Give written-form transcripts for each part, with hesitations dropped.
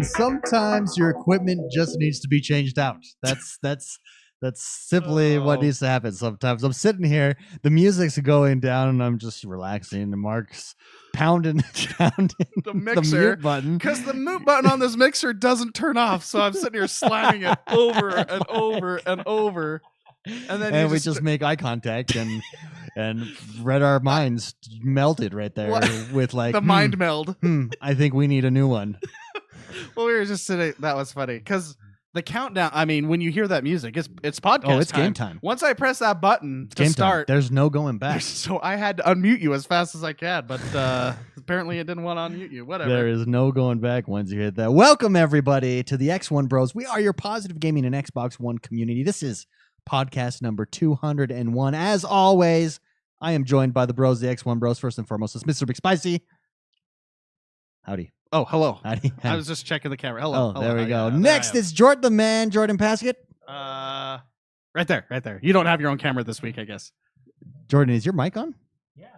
and sometimes your equipment just needs to be changed out. That's simply what needs to happen. Sometimes I'm sitting here, the music's going down, and I'm just relaxing. And Mark's pounding the mixer mute button because the mute button on this mixer doesn't turn off. So I'm sitting here slamming it over and over and over, and we just make eye contact and read our minds melted right there with like the mind meld. I think we need a new one. Well, we were just sitting. That was funny because the countdown. I mean, when you hear that music, it's podcast. Oh, it's time. game time. Once I press that button It's to game start, time. There's no going back. So I had to unmute you as fast as I can, but apparently it didn't want to unmute you. Whatever. There is no going back once you hit that. Welcome everybody to the XoneBros. We are your positive gaming and Xbox One community. This is podcast number 201. As always, I am joined by the bros, the XoneBros. First and foremost, it's Mr. Big Spicy. Howdy. Oh, hello. Howdy. I was just checking the camera. Hello. Oh, there we go. Yeah, Next, it's Jordan the man, Jordan Paskett. Right there. You don't have your own camera this week, I guess. Jordan, is your mic on? Yeah.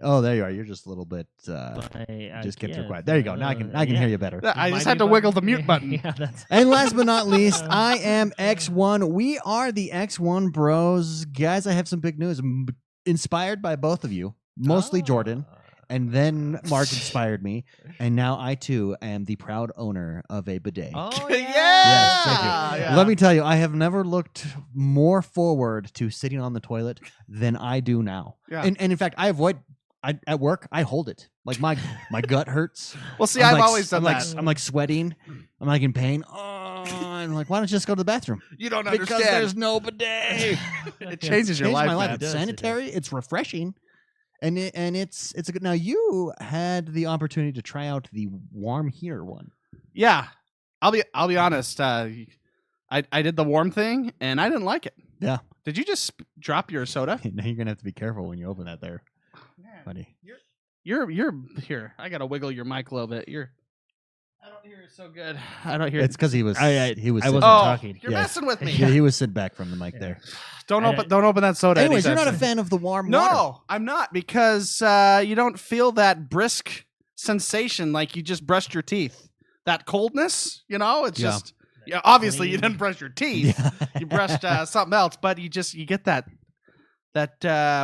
Oh, there you are. You're just a little bit. Just kept it quiet. There you go. Now I can hear you better. I just had to wiggle the mute button. Yeah, that's And last but not least, I am X1. We are the XoneBros. Guys, I have some big news. I'm inspired by both of you, mostly Jordan, and then Mark inspired me, and now I too am the proud owner of a bidet. Oh, yeah. Yes, thank you. Yeah. Let me tell you, I have never looked more forward to sitting on the toilet than I do now. Yeah. And in fact, at work, I hold it. Like my gut hurts. Well, see, I'm I've like, always done that. I'm like sweating. I'm like in pain. Oh, I'm like, why don't you just go to the bathroom? You don't Because understand. there's no bidet. It changes your Changed life, my life. man. It's It does, sanitary. It's refreshing, and it's a good. Now you had the opportunity to try out the warm heater one. Yeah, I'll be honest. I did the warm thing, and I didn't like it. Yeah. Did you just drop your soda? Now you're gonna have to be careful when you open that there, buddy. You're here. I gotta wiggle your mic a little bit. I don't hear it so good. I don't hear It's because he was. I he was. I sitting wasn't back. talking. You're Yeah. messing with me. He was sitting back from the mic there. Don't open that soda. Anyways, you're anytime not a soon. fan of the warm No, water. I'm not because you don't feel that brisk sensation like you just brushed your teeth. That coldness, it's Yeah. just. Yeah, obviously you didn't brush your teeth. Yeah. You brushed something else, but you get that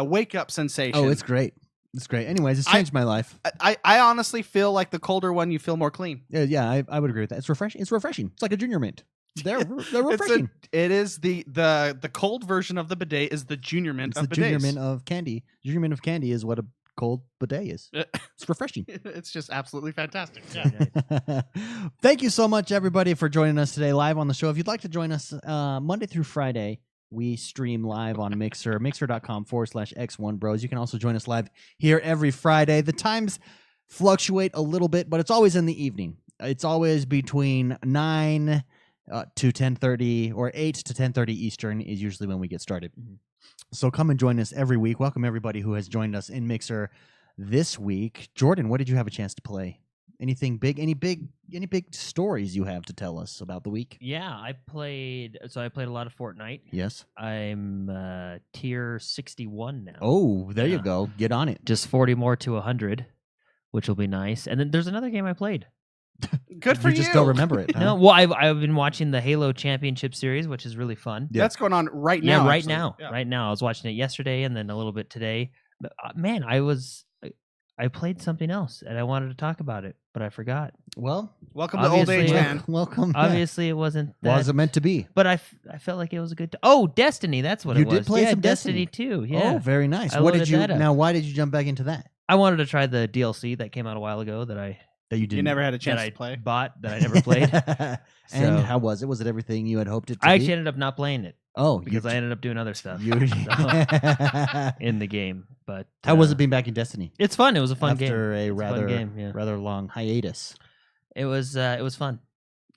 wake up sensation. Oh, it's great. It's great. Anyways, it's changed my life. I honestly feel like the colder one, you feel more clean. Yeah, I would agree with that. It's refreshing. It's refreshing. It's like a junior mint. They're refreshing. It is the cold version of the bidet is the junior mint It's of the bidets. junior mint of candy. Junior mint of candy is what a cold bidet is. It's refreshing. It's just absolutely fantastic. Yeah. Thank you so much, everybody, for joining us today live on the show. If you'd like to join us Monday through Friday, we stream live on Mixer, mixer.com/X1Bros. You can also join us live here every Friday. The times fluctuate a little bit, but it's always in the evening. It's always between 9 to 10:30 or 8 to 10:30 Eastern is usually when we get started. Mm-hmm. So come and join us every week. Welcome everybody who has joined us in Mixer this week. Jordan, what did you have a chance to play? Anything big? Any big stories you have to tell us about the week? Yeah, I played a lot of Fortnite. Yes. I'm tier 61 now. Oh, there you Yeah. go. Get on it. Just 40 more to 100, which will be nice. And then there's another game I played. Good for you. Just don't remember it. Huh? No, well, I've been watching the Halo Championship Series, which is really fun. Yeah. That's going on right Yeah, now. right actually. now. Yeah. Right now. I was watching it yesterday and then a little bit today. But, man, I played something else and I wanted to talk about it, but I forgot. Well, Welcome to old age, Obviously- man. welcome. Obviously, it wasn't that. Was it meant to be? But I felt like it was a good. Oh, Destiny! That's what You it was. did play yeah, some Destiny Destiny. 2. Yeah. Oh, very nice. I What did loaded you that up. now? Why did you jump back into that? I wanted to try the DLC that came out a while ago that I You didn't. You never had a chance that to play. I bought that I never played. And So- how was it? Was it everything you had hoped it to I be? actually ended up not playing it Oh, because I ended up doing other stuff you in the game. But How was it being back in Destiny It's fun. It was a fun game. after a It's a fun rather game, yeah. rather long hiatus? It was fun,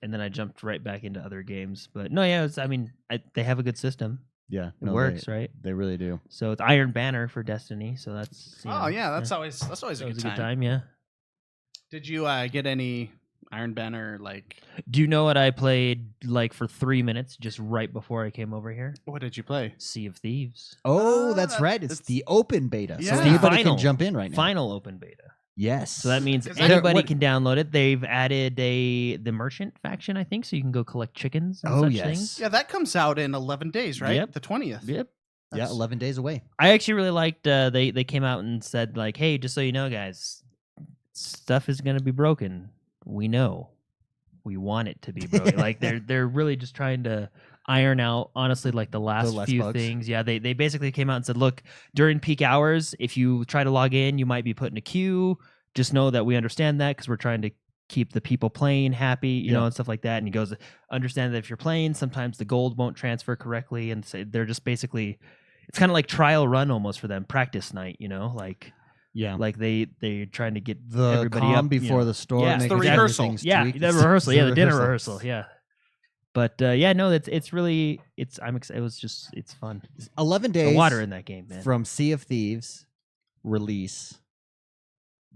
and then I jumped right back into other games. But no, yeah, they have a good system. Yeah, It works, right? They really do. So it's Iron Banner for Destiny. So that's Oh yeah, that's always a that good was time. a good time. Yeah. Did you get any Iron Banner like? Do you know what I played like for 3 minutes just right before I came over here? What did you play? Sea of Thieves. Oh, Ah, that's right. It's it's- the open beta, Yeah. so The anybody final- can jump in right now. Final open beta. Yes. So that means 'Cause anybody what- can download it. They've added the merchant faction, I think, so you can go collect chickens and Oh, such yes. things. Yeah, that comes out in 11 days, right? Yep. The 20th. Yep. Yeah, That's- 11 days away. I actually really liked they came out and said like, hey, just so you know, guys, stuff is gonna be broken. We know. We want it to be broken. Like they're really just trying to iron out honestly like the last less few bugs. things. Yeah, they basically came out and said, look, during peak hours, if you try to log in, you might be put in a queue. Just know that we understand that because we're trying to keep the people playing happy, you know, and stuff like that. And he goes, understand that if you're playing, sometimes the gold won't transfer correctly, and so they're just basically, it's kind of like trial run almost for them, practice night, you know, like they're trying to get The everybody calm up before you know. the storm. Yeah, making the sure rehearsal. everything's Yeah, tweaked. the It's rehearsal. Yeah, the dinner rehearsal. rehearsal. Yeah, but yeah, no, it's really I'm excited. It was just it's fun. 11 The days water in that game, man. from Sea of Thieves release.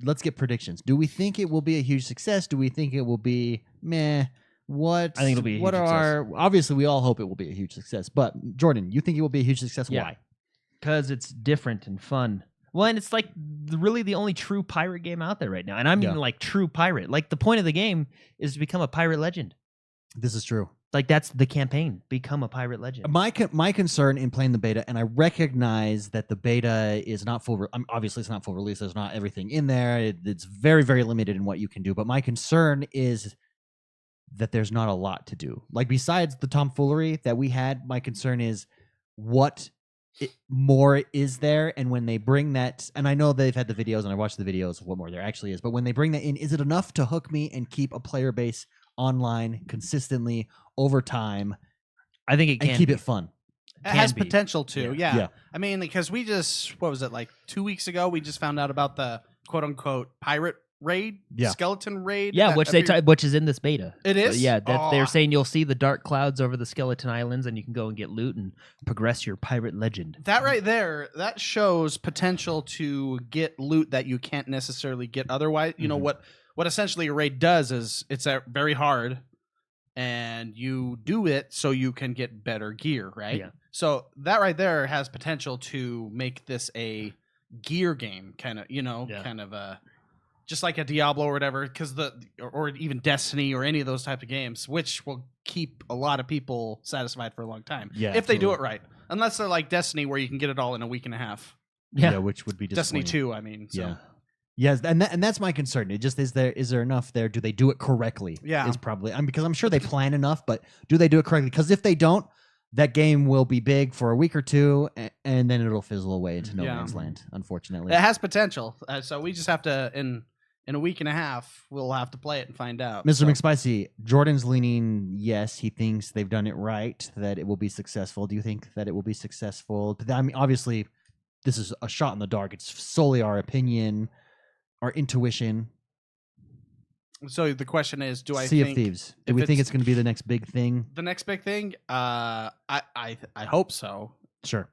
Let's get predictions. Do we think it will be a huge success? Do we think it will be meh? What I think it'll be a what huge are obviously we all hope it will be a huge success. But Jordan, you think it will be a huge success? Yeah. Why? Because it's different and fun. Well, and it's like really the only true pirate game out there right now, and I mean Yeah. like true pirate. Like the point of the game is to become a pirate legend. This is true. Like that's the campaign: become a pirate legend. My concern in playing the beta, and I recognize that the beta is not full. Obviously, it's not full release. There's not everything in there. It's very, very limited in what you can do. But my concern is that there's not a lot to do. Like besides the tomfoolery that we had, my concern is what more is there. And when they bring that, and I know they've had the videos, and I watched the videos of what more there actually is. But when they bring that in, is it enough to hook me and keep a player base online consistently over time? I think it can and keep be. it fun. It has be. potential to, Yeah. yeah. Yeah. I mean, because we just, what was it, like 2 weeks ago, we just found out about the quote unquote pirate raid, Yeah. skeleton raid. Yeah, that which which is in this beta. It So, is? yeah, that Oh. they're saying you'll see the dark clouds over the skeleton islands, and you can go and get loot and progress your pirate legend. That right there, that shows potential to get loot that you can't necessarily get otherwise. You know, Mhm. what essentially a raid does is it's very hard, and you do it so you can get better gear, right? Yeah. So that right there has potential to make this a gear game, kind of, kind of a just like a Diablo or whatever, because or even Destiny or any of those type of games, which will keep a lot of people satisfied for a long time. Yeah, if they do it absolutely. right, unless they're like Destiny, where you can get it all in a week and a half. Yeah. Which would be Destiny disappointing. 2, I mean. So. Yeah. Yes, and that's my concern. It just is there enough there? Do they do it correctly? Yeah. Is probably because I'm sure they plan enough, but do they do it correctly? Because if they don't, that game will be big for a week or two, and then it'll fizzle away into no Yeah. man's land. Unfortunately, It has potential, so we just have to in a week and a half we'll have to play it and find out. Mr. So, McSpicy, Jordan's leaning yes. He thinks they've done it right, that it will be successful. Do you think that it will be successful? I mean, obviously, this is a shot in the dark. It's solely our opinion, our intuition. so the question is, do I Sea think of Thieves. Do if we think it's- it's going to be the next big thing? the next big thing? I hope so. Sure.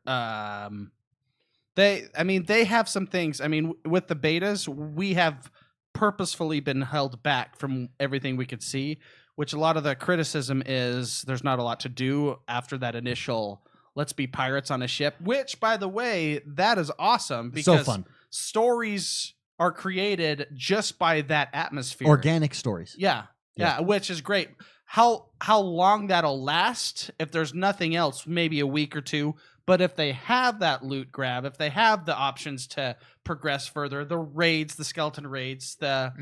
They have some things. I mean, with the betas, we have purposefully been held back from everything we could see, which a lot of the criticism is there's not a lot to do after that initial let's be pirates on a ship, which by the way, that is awesome because So fun. stories are created just by that atmosphere. Organic stories. Yeah, Yeah. which is great. How long that'll last, if there's nothing else, maybe a week or two. But if they have that loot grab, if they have the options to progress further, the raids, the skeleton raids, the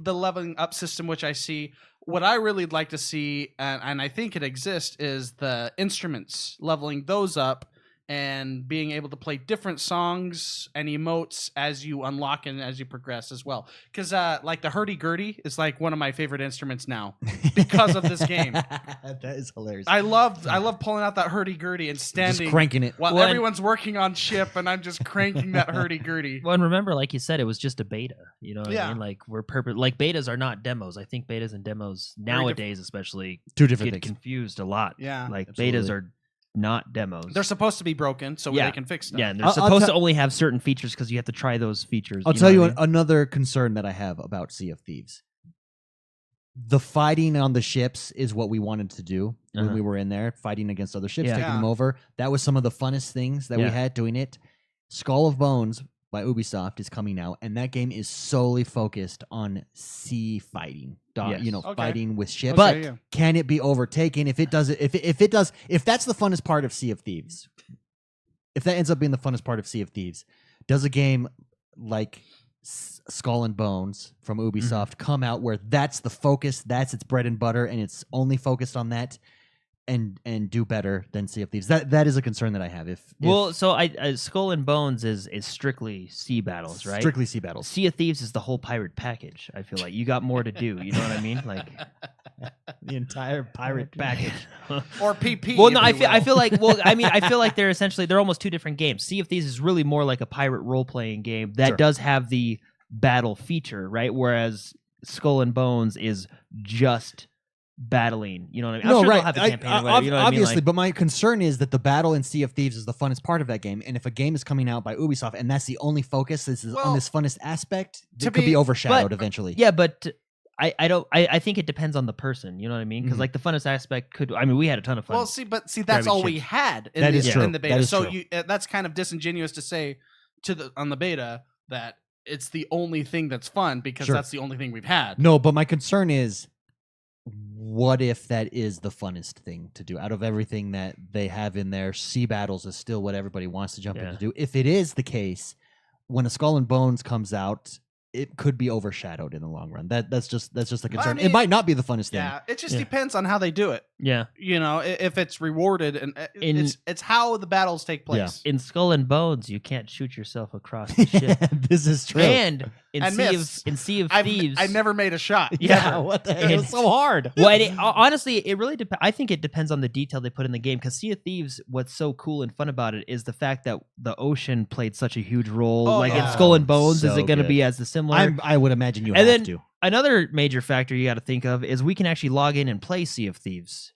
leveling up system, which I see, what I really like to see, and I think it exists, is the instruments, leveling those up and being able to play different songs and emotes as you unlock and as you progress as well. Because like the hurdy-gurdy is like one of my favorite instruments now because of this game. That is hilarious. I love pulling out that hurdy-gurdy and standing Just cranking it. while Well, and- everyone's working on ship and I'm just cranking that hurdy-gurdy. Well, and remember, like you said, it was just a beta. You know what Yeah. I mean? Like like betas are not demos. I think betas and demos Very nowadays, especially, Two different get things. confused a lot. Yeah. Like Absolutely. betas are not demos. They're supposed to be broken so Yeah. they can fix stuff. yeah, and they're I'll supposed tell- to only have certain features because you have to try those features. I'll know tell you what I mean? another concern that I have about Sea of Thieves. The fighting on the ships is what we wanted to do when Uh-huh. we were in there, fighting against other ships, Yeah. taking Yeah. them over. That was some of the funnest things that we Yeah. had doing it. Skull of Bones by Ubisoft is coming out, and that game is solely focused on sea fighting. Yes. Okay. Fighting with ships. Okay, But yeah. can it be overtaken? If it does, if that's the funnest part of Sea of Thieves, if that ends up being the funnest part of Sea of Thieves, does a game like Skull and Bones from Ubisoft come out where that's the focus, that's its bread and butter, and it's only focused on that? And do better than Sea of Thieves. That is a concern that I have. If So I Skull and Bones is strictly sea battles, right? strictly sea battles. Sea of Thieves is the whole pirate package. I feel like you got more to do. You know what I mean? Like The entire pirate package. Or PP. Well, no, if you I will. feel like I feel like they're almost two different games. Sea of Thieves is really more like a pirate role playing game that Sure. does have the battle feature, right? Whereas Skull and Bones is just battling. You know what I mean? I'm sure they'll have a campaign or whatever. You know what I mean? Obviously, Like, but my concern is that the battle in Sea of Thieves is the funnest part of that game, and if a game is coming out by Ubisoft and that's the only focus, this is on Well, this funnest aspect, to it could be be- overshadowed but- eventually. yeah, but I think it depends on the person. You know what I mean? Because Mhm. like the funnest aspect could. I mean, we had a ton of fun. Well, see, that's grabbing all we ships. had in That the, is true. in the beta. That is So true. that's kind of disingenuous to say on the beta that it's the only thing that's fun because Sure. that's the only thing we've had. No, but my concern is, what if that is the funnest thing to do out of everything that they have in there? Sea battles is still what everybody wants to jump in Yeah. to do. If it is the case, when a Skull and Bones comes out, it could be overshadowed in the long run. That's just a concern. mean, it might not be the funnest thing. Yeah, it just Yeah. depends on how they do it. yeah. You know, if it's rewarded and In- it's how the battles take place. In Skull and Bones, you can't shoot yourself across the ship. This is true. And in And miss. Sea of I've Thieves, I never made a shot. yeah, Never. what the heck? It was And- so hard. well, honestly, it really I think it depends on the detail they put in the game. Because Sea of Thieves, what's so cool and fun about it is the fact that the ocean played such a huge role. Oh, like in yeah. Skull and Bones, is So it going to good. be as similar? I would imagine you And have then- to. Another major factor you got to think of is we can actually log in and play Sea of Thieves,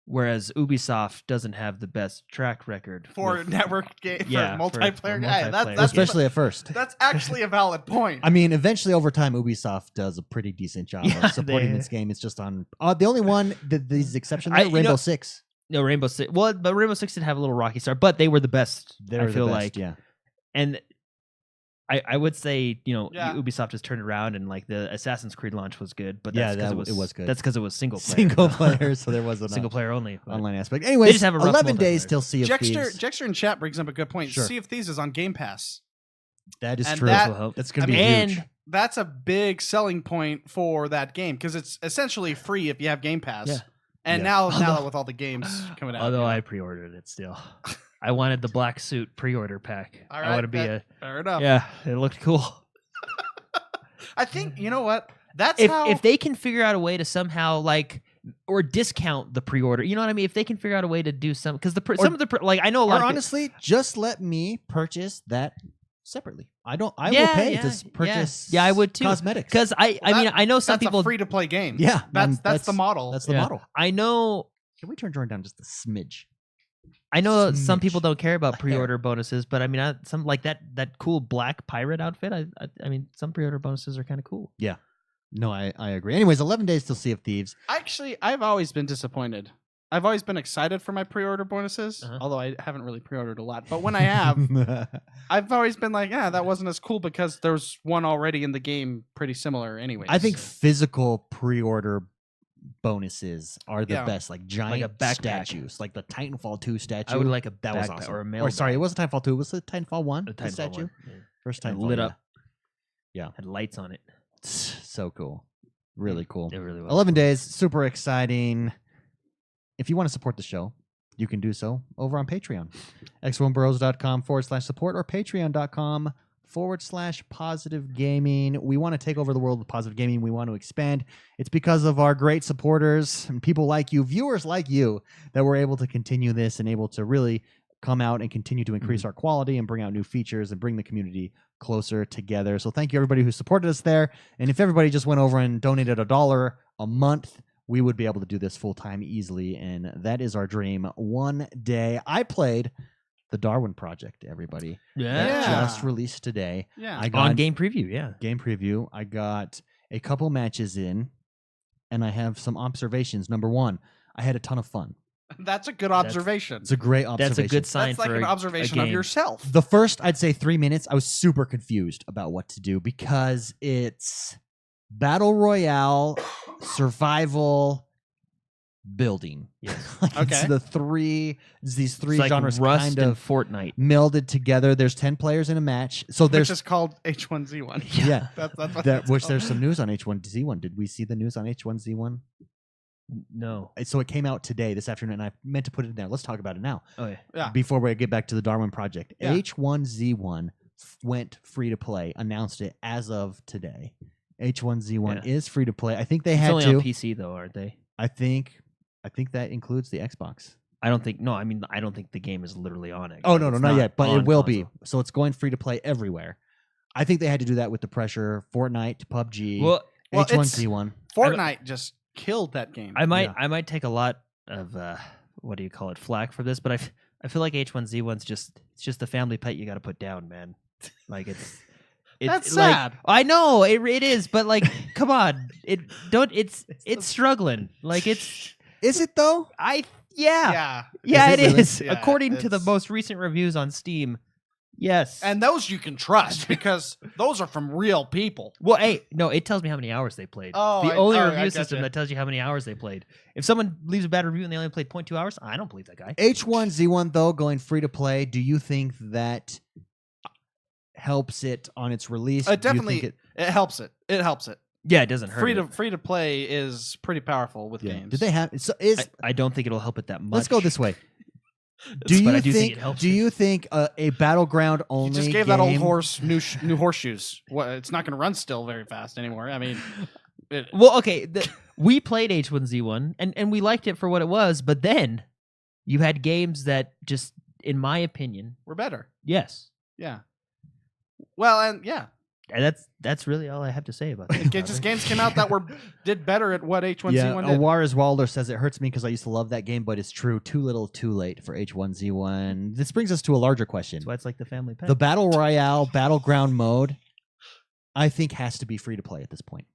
whereas Ubisoft doesn't have the best track record For with- network game, Yeah, for for multiplayer. Yeah, multiplayer. that's Especially at first. that's actually a valid point. I mean, eventually over time, Ubisoft does a pretty decent job Yeah, of supporting they- this game. It's just on the only one that these exceptions I- are you Rainbow know- Six. No, Rainbow Six. Well, but Rainbow Six did have a little rocky start, but they were the best. They're I feel the best, like, yeah. and I would say Yeah. Ubisoft has turned around and like the Assassin's Creed launch was good, but Yeah, that's because it was good. That's because it was single player, Single player, so there wasn't single a player only. but- online aspect. Anyways, just have a rough 11 days multiplayer. till Sea of Thieves. Jexter in chat brings up a good point. Sure. Sea of Thieves is on Game Pass. That is and true. that- will help. That's going I to be mean, huge. and That's a big selling point for that game because it's essentially free if you have Game Pass. Yeah. And Yeah. now Although- with all the games coming out, although you know. I pre-ordered it still, I wanted the black suit pre-order pack. All I right, want to be fair enough. yeah. It looked cool. I think you know what. That's if how if they can figure out a way to somehow like or discount the pre-order, you know what I mean? If they can figure out a way to do some, because some of the like I know a lot. Or of honestly, just let me purchase that separately. I will Yeah, pay yeah, to purchase. yeah, I would too. Cosmetics. because I mean that- I know some that's people. a free to play game. Yeah, that's the model. That's the Yeah. model. I know Can we turn Jordan down just a smidge? some people Smidge. don't care about A hair. pre-order bonuses, but I mean some like that cool black pirate outfit. I mean some pre-order bonuses are kind of cool. No, I agree. Anyways, 11 days till Sea of Thieves. Actually, I've always been disappointed. I've always been excited for my pre-order bonuses, Uh-huh. although I haven't really pre-ordered a lot. But when I have, I've always been like, yeah, that wasn't as cool because there's one already in the game pretty similar anyway. I think physical pre-order bonuses are the Yeah. best, like giant a backpack. statues, like the Titanfall 2 statue. I would like a that was backpack awesome. or a mail. Or sorry, it wasn't Titanfall 2. It was it Titanfall 1? The The Titanfall statue? one. Yeah. First And Titanfall. lit yeah. up. Yeah. Had lights on it. So cool. Really cool. It really was. 11 days, super exciting. If you want to support the show, you can do so over on Patreon. XoneBros.com/support or patreon.com/positive gaming. We want to take over the world of positive gaming. We want to expand. It's because of our great supporters and people like you, viewers like you, that we're able to continue this and able to really come out and continue to increase our quality and bring out new features and bring the community closer together. So thank you everybody who supported us there. And if everybody just went over and donated $1 a month, we would be able to do this full time easily. And that is our dream. One day I played the Darwin Project, everybody. Yeah. Yeah. Just released today. yeah. I got On game preview, yeah. game preview. I got a couple matches in and I have some observations. Number one, I had a ton of fun. That's a good observation. It's a great observation. That's a good sign That's like for an a observation of game. yourself. The first, I'd say 3 minutes, I was super confused about what to do because it's battle royale, survival, building. Yes. Like, Okay. it's these three It's like genres Rust kind and of Fortnite. melded together. There's 10 players in a match. So Which there's is called H1Z1. yeah. That's what That, that's which called. there's some news on H1Z1. Did we see the news on H1Z1? No. So it came out today, this afternoon, and I meant to put it in there. Let's talk about it now. Oh yeah. Yeah. Before we get back to the Darwin Project. Yeah. H1Z1 went free to play, announced it as of today. H1Z1 Yeah. is free to play. I think they It's had only to. on PC though, aren't they? I think that includes the Xbox. I don't think. No, I mean I don't think the game is literally on it. Oh, no, It's not yet, but it on will be. console. So it's going free to play everywhere. I think they had to do that with the pressure. Fortnite, PUBG, Well, Well, H1Z1. Fortnite just killed that game. I might Yeah. I might take a lot of what do you call it, flack for this, but I feel like H1Z1's it's just the family pet you got to put down, man. Like it's That's like, sad. I know it is, but like come on, it's struggling. Like it's Is it though? Yeah. yeah Is it it really? is. Yeah, According to the it's- most recent reviews on Steam, yes. And those you can trust because those are from real people. well, hey, no, it tells me how many hours they played. Oh, the only I review gotcha. system that tells you how many hours they played. If someone leaves a bad review and they only played 0.2 hours, I don't believe that guy. H1Z1 though going free to play. Do you think that helps it on its release? It Do you definitely think it helps it. It helps it. Yeah, it doesn't hurt. Free to play is pretty powerful with games. Did they have? So is I don't think it'll help it that much. let's go this way. Do But you I do think think? it helps Do it. you think a battleground only? You just gave that old game- horse new horseshoes. What? It's not going to run still very fast anymore. I mean, Well, okay, we played H1Z1 and we liked it for what it was, but then you had games that just, in my opinion, we're better. yes. Yeah. Well, and yeah, And that's really all I have to say about that. just games came out that did better at what H1Z1 Yeah, did. Awaris Walder says it hurts me because I used to love that game, but it's true. Too little, too late for H1Z1. This brings us to a larger question. That's why it's like the family pet. The Battle Royale Battleground mode, I think, has to be free to play at this point.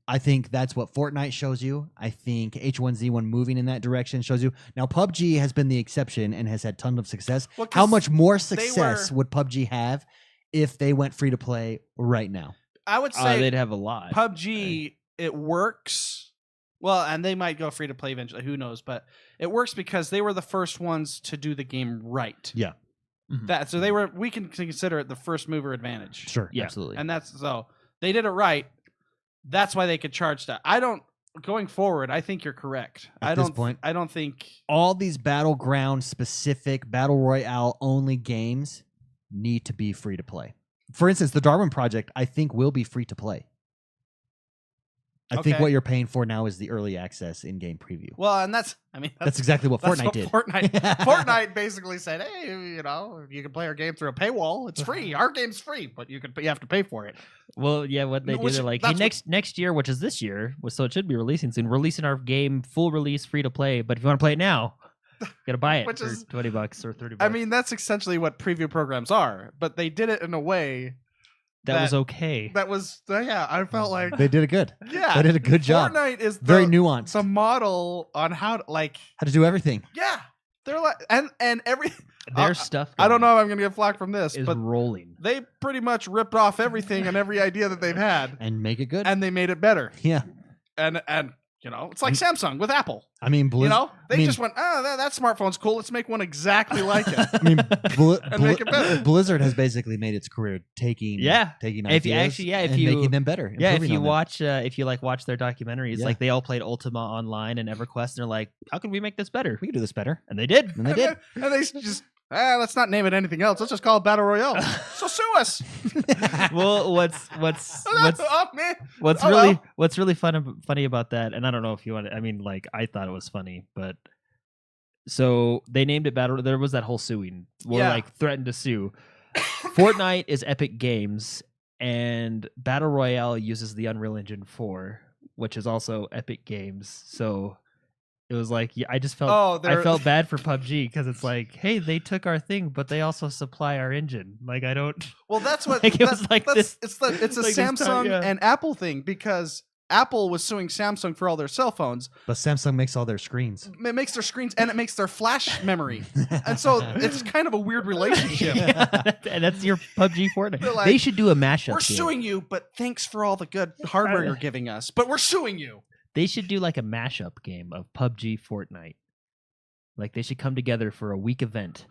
I think that's what Fortnite shows you. I think H1Z1 moving in that direction shows you. Now, PUBG has been the exception and has had tons of success. Well, 'cause How much more they success would PUBG have if they went free to play right now? I would say they'd have a lot. PUBG, it works. Well, and they might go free to play eventually. Who knows? But it works because they were the first ones to do the game right. Yeah. Mhm. So we can consider it the first mover advantage. Sure. Yeah. Absolutely. And so they did it right. That's why they could charge that. Going forward, I think you're correct. At this point, I don't think all these Battleground specific Battle Royale only games need to be free to play. For instance, the Darwin Project, I think, will be free to play. I think Okay. what you're paying for now is the early access in-game preview. well, and that's Exactly what that's Fortnite what did. Fortnite basically said, "Hey, you can play our game through a paywall. It's free. Our game's free, but you have to pay for it." Well, yeah, what they No, do, which- they're like, hey, that's next year, which is this year, so it should be releasing soon, releasing our game full release free to play, but if you want to play it now, you gotta buy it Which for is- $20 or $30. I mean, that's essentially what preview programs are, but they did it in a way that was okay. that was I felt like They did it good. yeah, They did a good job. Fortnite is Very the nuanced. model on how to How to do everything. yeah. They're like and every Their stuff I don't know if I'm gonna get flack from this, is but rolling. they pretty much ripped off everything and every idea that they've had, And make it good. and they made it better. Yeah. And it's like Samsung with Apple. I mean, They just went, that smartphone's cool. Let's make one exactly like it. I mean, And make it better. Blizzard has basically made its career taking If ideas you actually- yeah, if and you- making them better. Yeah, if improving you on them. watch, watch their documentaries, Yeah. like they all played Ultima Online and EverQuest, and they're like, how can we make this better? we can do this better, And they did. and they did. And they just, let's not name it anything else. Let's just call it Battle Royale. So sue us. Well, what's Oh, man. What's Oh, really well. what's really funny about that, and I don't know if you want to, I mean, like, I thought it was funny, but so they named it Battle. There was that whole suing, or Yeah. like threatened to sue. Fortnite is Epic Games, and Battle Royale uses the Unreal Engine 4, which is also Epic Games. So it was like, I just felt I felt bad for PUBG because it's like, hey, they took our thing, but they also supply our engine. Like, I don't. Well, that's what Like, it was like that's, this- It's a like this time, Samsung yeah. and Apple thing because Apple was suing Samsung for all their cell phones. But Samsung makes all their screens. It makes their screens and it makes their flash memory. And so it's kind of a weird relationship. And that's your PUBG Fortnite. They're like, They should do a mashup. We're game. suing you, but thanks for all the good hardware you're giving us. But we're suing you. They should do like a mashup game of PUBG Fortnite. Like they should come together for a week event,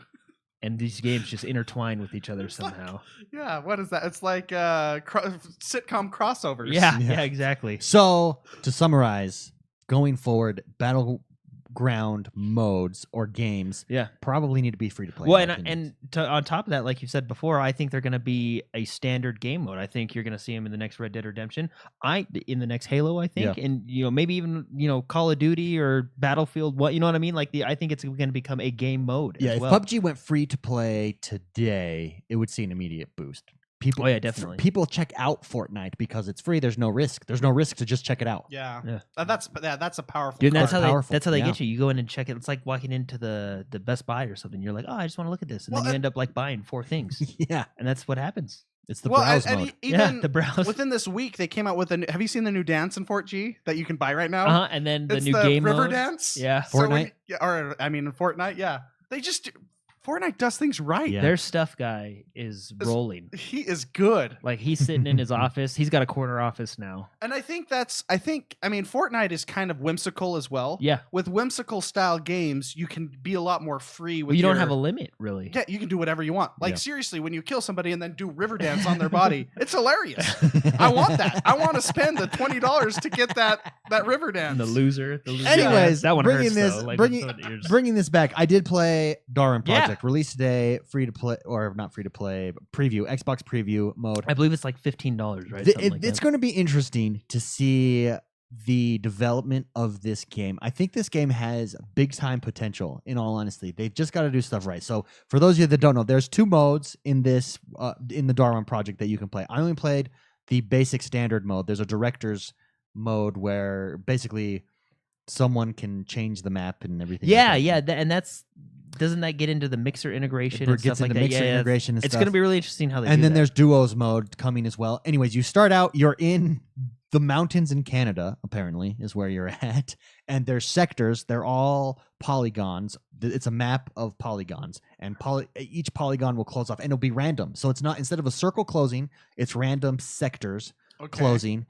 and these games just intertwine with each other somehow. Yeah, what is that? It's like sitcom crossovers. Yeah, exactly. So, to summarize, going forward, battleground modes or games Yeah. probably need to be free to play. Well, in my opinion. on top of that, like you said before, I think they're going to be a standard game mode. I think you're going to see them in the next Red Dead Redemption. In the next Halo, I think, and maybe even Call of Duty or Battlefield. You know what I mean? Like I think it's going to become a game mode. Yeah, as if well. PUBG went free to play today, it would see an immediate boost. People, Oh, yeah, definitely. People check out Fortnite because it's free. There's no risk. There's no risk to just check it out. Yeah. Yeah. That's a powerful. Dude, that's card. how powerful. they Yeah. get you. You go in and check it. It's like walking into the Best Buy or something. You're like, oh, I just want to look at this, and then you end up like buying 4 things, Yeah, and that's what happens. it's the Well, browse and mode. even the browse. within this week, they came out with have you seen the new dance in Fort G that you can buy right now? And then the It's new the game river mode. dance. Yeah, So Fortnite? in Fortnite, yeah. They just Fortnite does things right. Yeah. their stuff guy is rolling. He is good. Like he's sitting in his office. He's got a corner office now. And I think Fortnite is kind of whimsical as well. Yeah, With whimsical style games, you can be a lot more free with well, you don't have a limit really. Yeah, you can do whatever you want. Like Yeah. seriously, when you kill somebody and then do river dance on their body, it's hilarious. I want that. I want to spend the $20 to get that river dance. And the loser. Anyways, that one bringing hurts, this, though. Like, bringing this back, I did play Darwin Yeah. Project. Release today, free to play, or not free to play, but preview, Xbox preview mode. I believe it's like $15, right? Something like It's that. going to be interesting to see the development of this game. I think this game has big time potential. In all honesty, they've just got to do stuff right. So, for those of you that don't know, there's 2 modes in this in the Darwin Project that you can play. I only played the basic standard mode. There's a director's mode where basically someone can change the map and everything. Yeah, like yeah, that. and that's doesn't that get into the mixer integration It and gets stuff like into that? mixer Yeah, integration and it's stuff. going to be really interesting how they. And do then that. there's duos mode coming as well. Anyways, you start out, you're in the mountains in Canada, apparently, is where you're at. And there's sectors, they're all polygons. It's a map of polygons. And each polygon will close off and it'll be random. So it's not, instead of a circle closing, it's random sectors closing.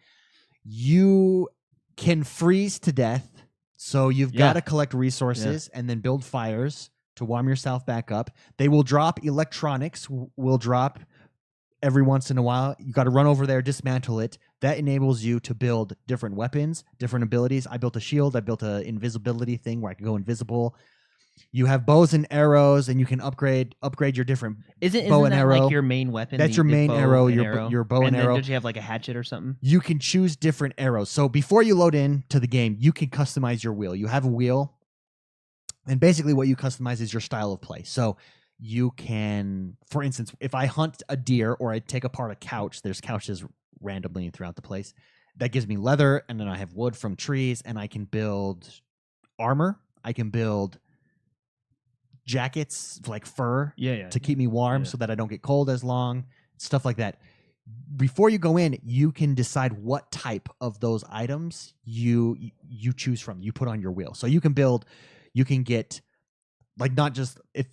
You can freeze to death. So you've Yeah. got to collect resources and then build fires to warm yourself back up. They will drop electronics, will drop every once in a while. You got to run over there, dismantle it. That enables you to build different weapons, different abilities. I built a shield. I built an invisibility thing where I can go invisible. You have bows and arrows, and you can upgrade your different Isn't bow and that arrow. like your main weapon? That's the- your the main bow arrow, and your bow and then arrow. Did you have like a hatchet or something? You can choose different arrows. So before you load into the game, you can customize your wheel. You have a wheel, and basically what you customize is your style of play. So you can, for instance, if I hunt a deer or I take apart a couch, there's couches randomly throughout the place. That gives me leather, and then I have wood from trees, and I can build armor. I can build jackets like fur Yeah. to keep me warm Yeah. so that I don't get cold as long, stuff like that. Before you go in, you can decide what type of those items you choose from. You put on your wheel. So you can get like not just if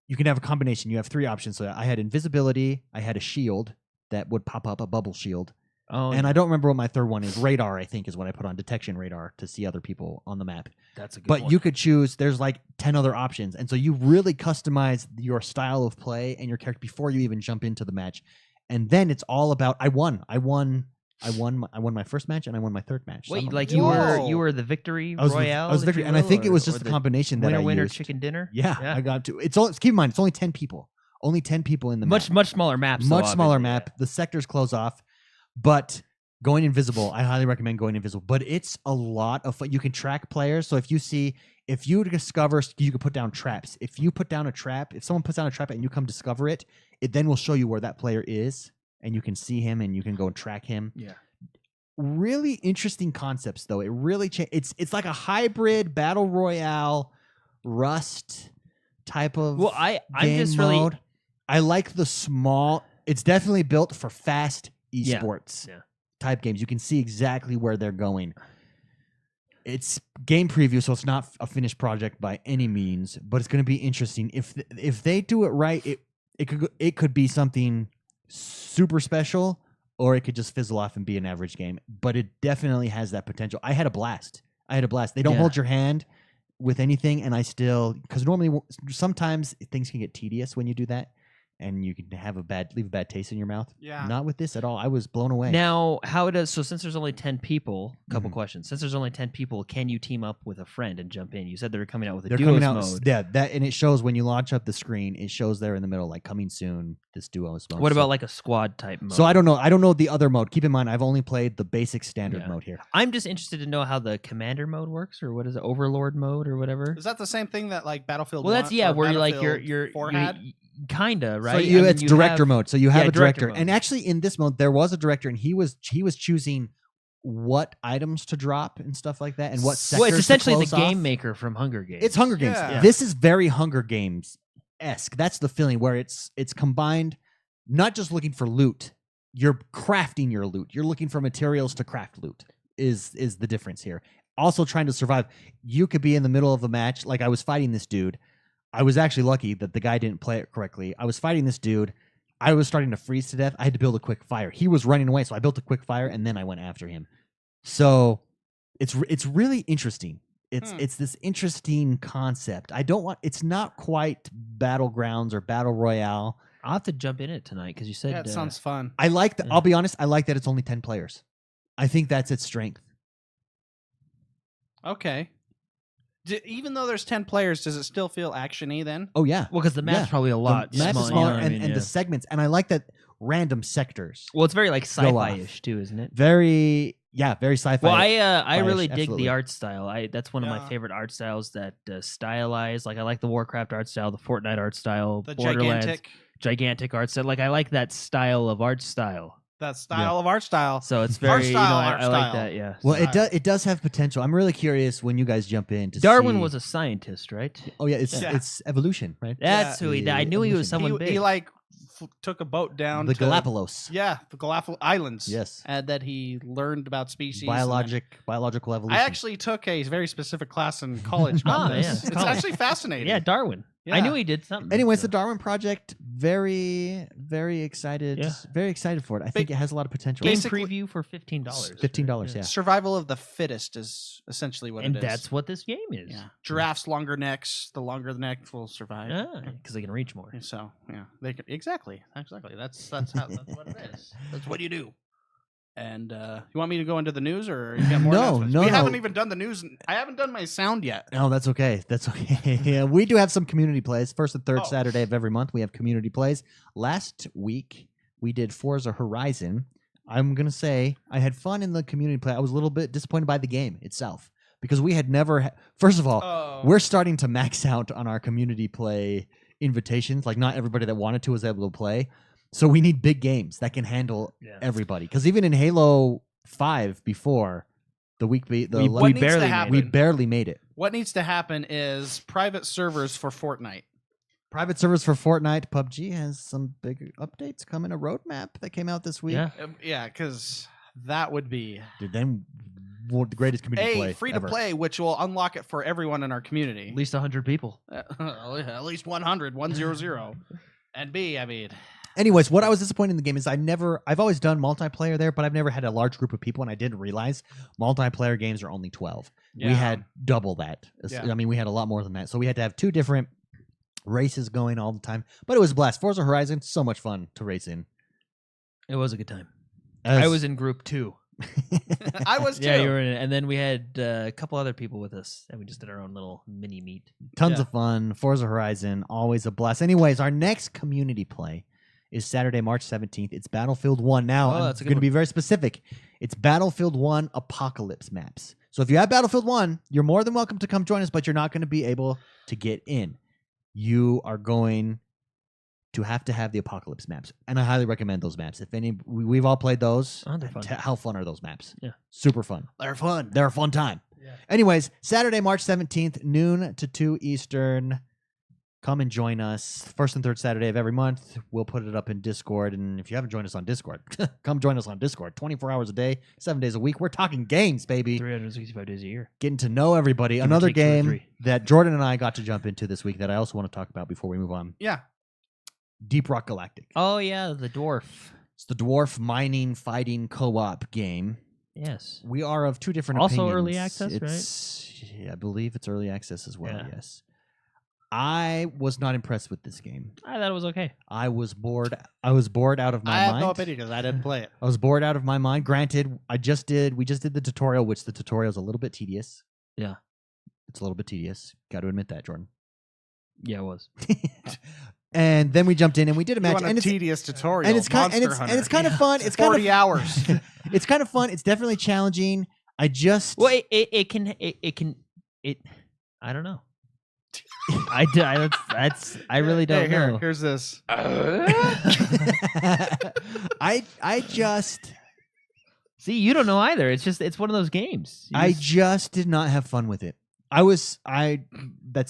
you can have a combination. You have 3 options. So I had invisibility, I had a shield that would pop up, a bubble shield. Oh, And I don't remember what my third one is. Radar, I think, is what I put on, detection radar to see other people on the map. that's a good But one. you could choose, there's like 10 other options. And so you really customize your style of play and your character before you even jump into the match. And then it's all about, I won my first match and I won my third match. Wait, So like Whoa. you were the victory I was, royale? I was if victory, you and I will, think it was or just the combination that winner I winner used. chicken dinner. Yeah, I got to. It's only, keep in mind, it's only 10 people. Only 10 people in the much map. much smaller maps. Much though, smaller obviously, map. The sectors close off, but going invisible, I highly recommend going invisible. But it's a lot of fun. You can track players. So if you discover, you can put down traps. If you put down a trap, if someone puts down a trap and you come discover it, it then will show you where that player is, and you can see him and you can go and track him. Yeah. Really interesting concepts, though. It really it's like a hybrid battle royale, Rust type of Well, I'm game just mode. really I like the small. It's definitely built for fast Yeah. esports. Yeah. type games. You can see exactly where they're going. It's game preview, so it's not a finished project by any means, but it's going to be interesting. If they do it right, it could be something super special, or it could just fizzle off and be an average game. But it definitely has that potential. I had a blast. They don't hold your hand with anything, and I still, because normally sometimes things can get tedious when you do that, and you can have leave a bad taste in your mouth. Yeah. Not with this at all. I was blown away. Now, how it is, so since there's only 10 people, couple Mhm. questions. Since there's only 10 people, can you team up with a friend and jump in? You said they were coming out with a They're duos coming out, mode. yeah. And it shows when you launch up the screen. It shows there in the middle, like coming soon. This duos mode. What So- about like a squad type mode? So I don't know. I don't know the other mode. Keep in mind, I've only played the basic standard Yeah. mode here. I'm just interested to know how the commander mode works, or what is it, overlord mode, or whatever. Is that the same thing that like Battlefield? Well, that's 1 or where you're like Battlefield 4 had? kinda right. So I mean, it's you director have- mode. So you have yeah, a director, director mode. and actually in this mode there was a director, and he was choosing what items to drop and stuff like that, and what sectors Well, it's essentially to the close game off. maker from Hunger Games. It's Hunger Games. Yeah. This is very Hunger Games esque. That's the feeling where it's combined. Not just looking for loot, you're crafting your loot. You're looking for materials to craft loot. Is the difference here? Also trying to survive. You could be in the middle of a match. Like I was fighting this dude. I was actually lucky that the guy didn't play it correctly. I was fighting this dude. I was starting to freeze to death. I had to build a quick fire. He was running away, so I built a quick fire and then I went after him. So it's really interesting. It's this interesting concept. It's not quite Battlegrounds or Battle Royale. I'll have to jump in it tonight because you said Yeah, it sounds fun. I like that. Yeah. I'll be honest. I like that it's only 10 players. I think that's its strength. Okay. Even though there's 10 players, does it still feel actiony then? Oh yeah, well because the map's Yeah. probably a lot the map is smaller, smaller, you know what I mean? and Yeah. the segments. And I like that random sectors. Well, it's very like Go off. sci-fi-ish too, isn't it? Very sci-fi. Well, I really Fire-ish, dig absolutely. the art style. That's one of my Yeah. favorite art styles that stylized. Like I like the Warcraft art style, the Fortnite art style, The Borderlands gigantic art style. Like I like that style of art style. that style of art style. So it's Art very style, I art like style. that. Yeah. Well, style. it does have potential. I'm really curious when you guys jump in to Darwin see- was a scientist, right? Oh yeah, it's Yeah. it's evolution, right? That's who he. Yeah, I knew he was evolution. someone big. He like took a boat down The to Galapagos. Yeah, the Galapagos Islands. Yes. And that he learned about species. and Biological evolution. I actually took a very specific class in college about Oh, this. yeah, It's college. actually fascinating. Yeah, Darwin. I Yeah. knew he did something. Anyways, so. the Darwin Project, very excited. Yeah. Very excited for it. I think it has a lot of potential. game basically- preview for $15. $15, yeah. Survival of the fittest is essentially what And it is. that's what this game is. yeah. Giraffes longer necks. The longer the neck will survive. Because they can reach more. So yeah, they can, exactly. That's what it is. That's what you do. And you want me to go into the news, or you got more? No, announcements? no, We no. haven't even done the news. I haven't done my sound yet. No, that's okay. That's okay. Yeah, we do have some community plays. First and third Oh. Saturday of every month, we have community plays. Last week, we did Forza Horizon. I'm going to say I had fun in the community play. I was a little bit disappointed by the game itself because we had never... First of all, we're starting to max out on our community play invitations. Like, not everybody that wanted to was able to play. So we need big games that can handle everybody. Because even in Halo 5 before, the week... We What needs to barely happen- we made it. barely made it. What needs to happen is private servers for Fortnite. Private servers for Fortnite. PUBG has some big updates coming. A roadmap that came out this week. Yeah. Yeah, because that would be Dude, then the greatest community play free to ever. play, which will unlock it for everyone in our community. At least 100 people. At least 100, 100. And B, I mean, Anyways, what I was disappointed in the game is I've always done multiplayer there, but I've never had a large group of people, and I didn't realize multiplayer games are only 12. We Yeah. had double that. Yeah. I mean, we had a lot more than that. So we had to have two different races going all the time. But it was a blast. Forza Horizon, so much fun to race in. It was a good time. I As- was in group 2. I was too. Yeah, you were in it. And then we had a couple other people with us, and we just did our own little mini meet. Tons Yeah. of fun. Forza Horizon, always a blast. Anyways, our next community play is Saturday, March 17th. It's Battlefield 1. Now, Oh, I'm that's a good going to one. be very specific. It's Battlefield 1 Apocalypse maps. So if you have Battlefield 1, you're more than welcome to come join us, but you're not going to be able to get in. You are going to have the Apocalypse maps. And I highly recommend those maps. If any, we've all played those. Oh, they're fun. How fun are those maps? Yeah. Super fun. They're fun. They're a fun time. Yeah. Anyways, Saturday, March 17th, noon to 2 Eastern. Come and join us. First and third Saturday of every month. We'll put it up in Discord. And if you haven't joined us on Discord, come join us on Discord. 24 hours a day, 7 days a week. We're talking games, baby. 365 days a year. Getting to know everybody. Give or Another take 2 or game 3. that Jordan and I got to jump into this week that I also want to talk about before we move on. Yeah. Deep Rock Galactic. Oh yeah, the dwarf. It's the dwarf mining fighting co-op game. Yes. We are of two different Also opinions. early access, right? Yeah, I believe it's early access as well, Yeah. yes. I was not impressed with this game. I thought it was okay. I was bored. I was bored out of my I have mind. no opinion because I didn't play it. I was bored out of my mind. Granted, we just did the tutorial, which the tutorial is a little bit tedious. Yeah. It's a little bit tedious. Got to admit that, Jordan. Yeah, it was. And then we jumped in and we did a You match. want And a it's tedious tutorial. and it's kind Monster and Hunter. it's kind of fun. It's kind 40 of hours. it's kind of fun. It's definitely challenging. I just Well, it can. I don't know. I really don't know. Here's this. I just See, you don't know either. It's one of those games. You I just- just did not have fun with it. That's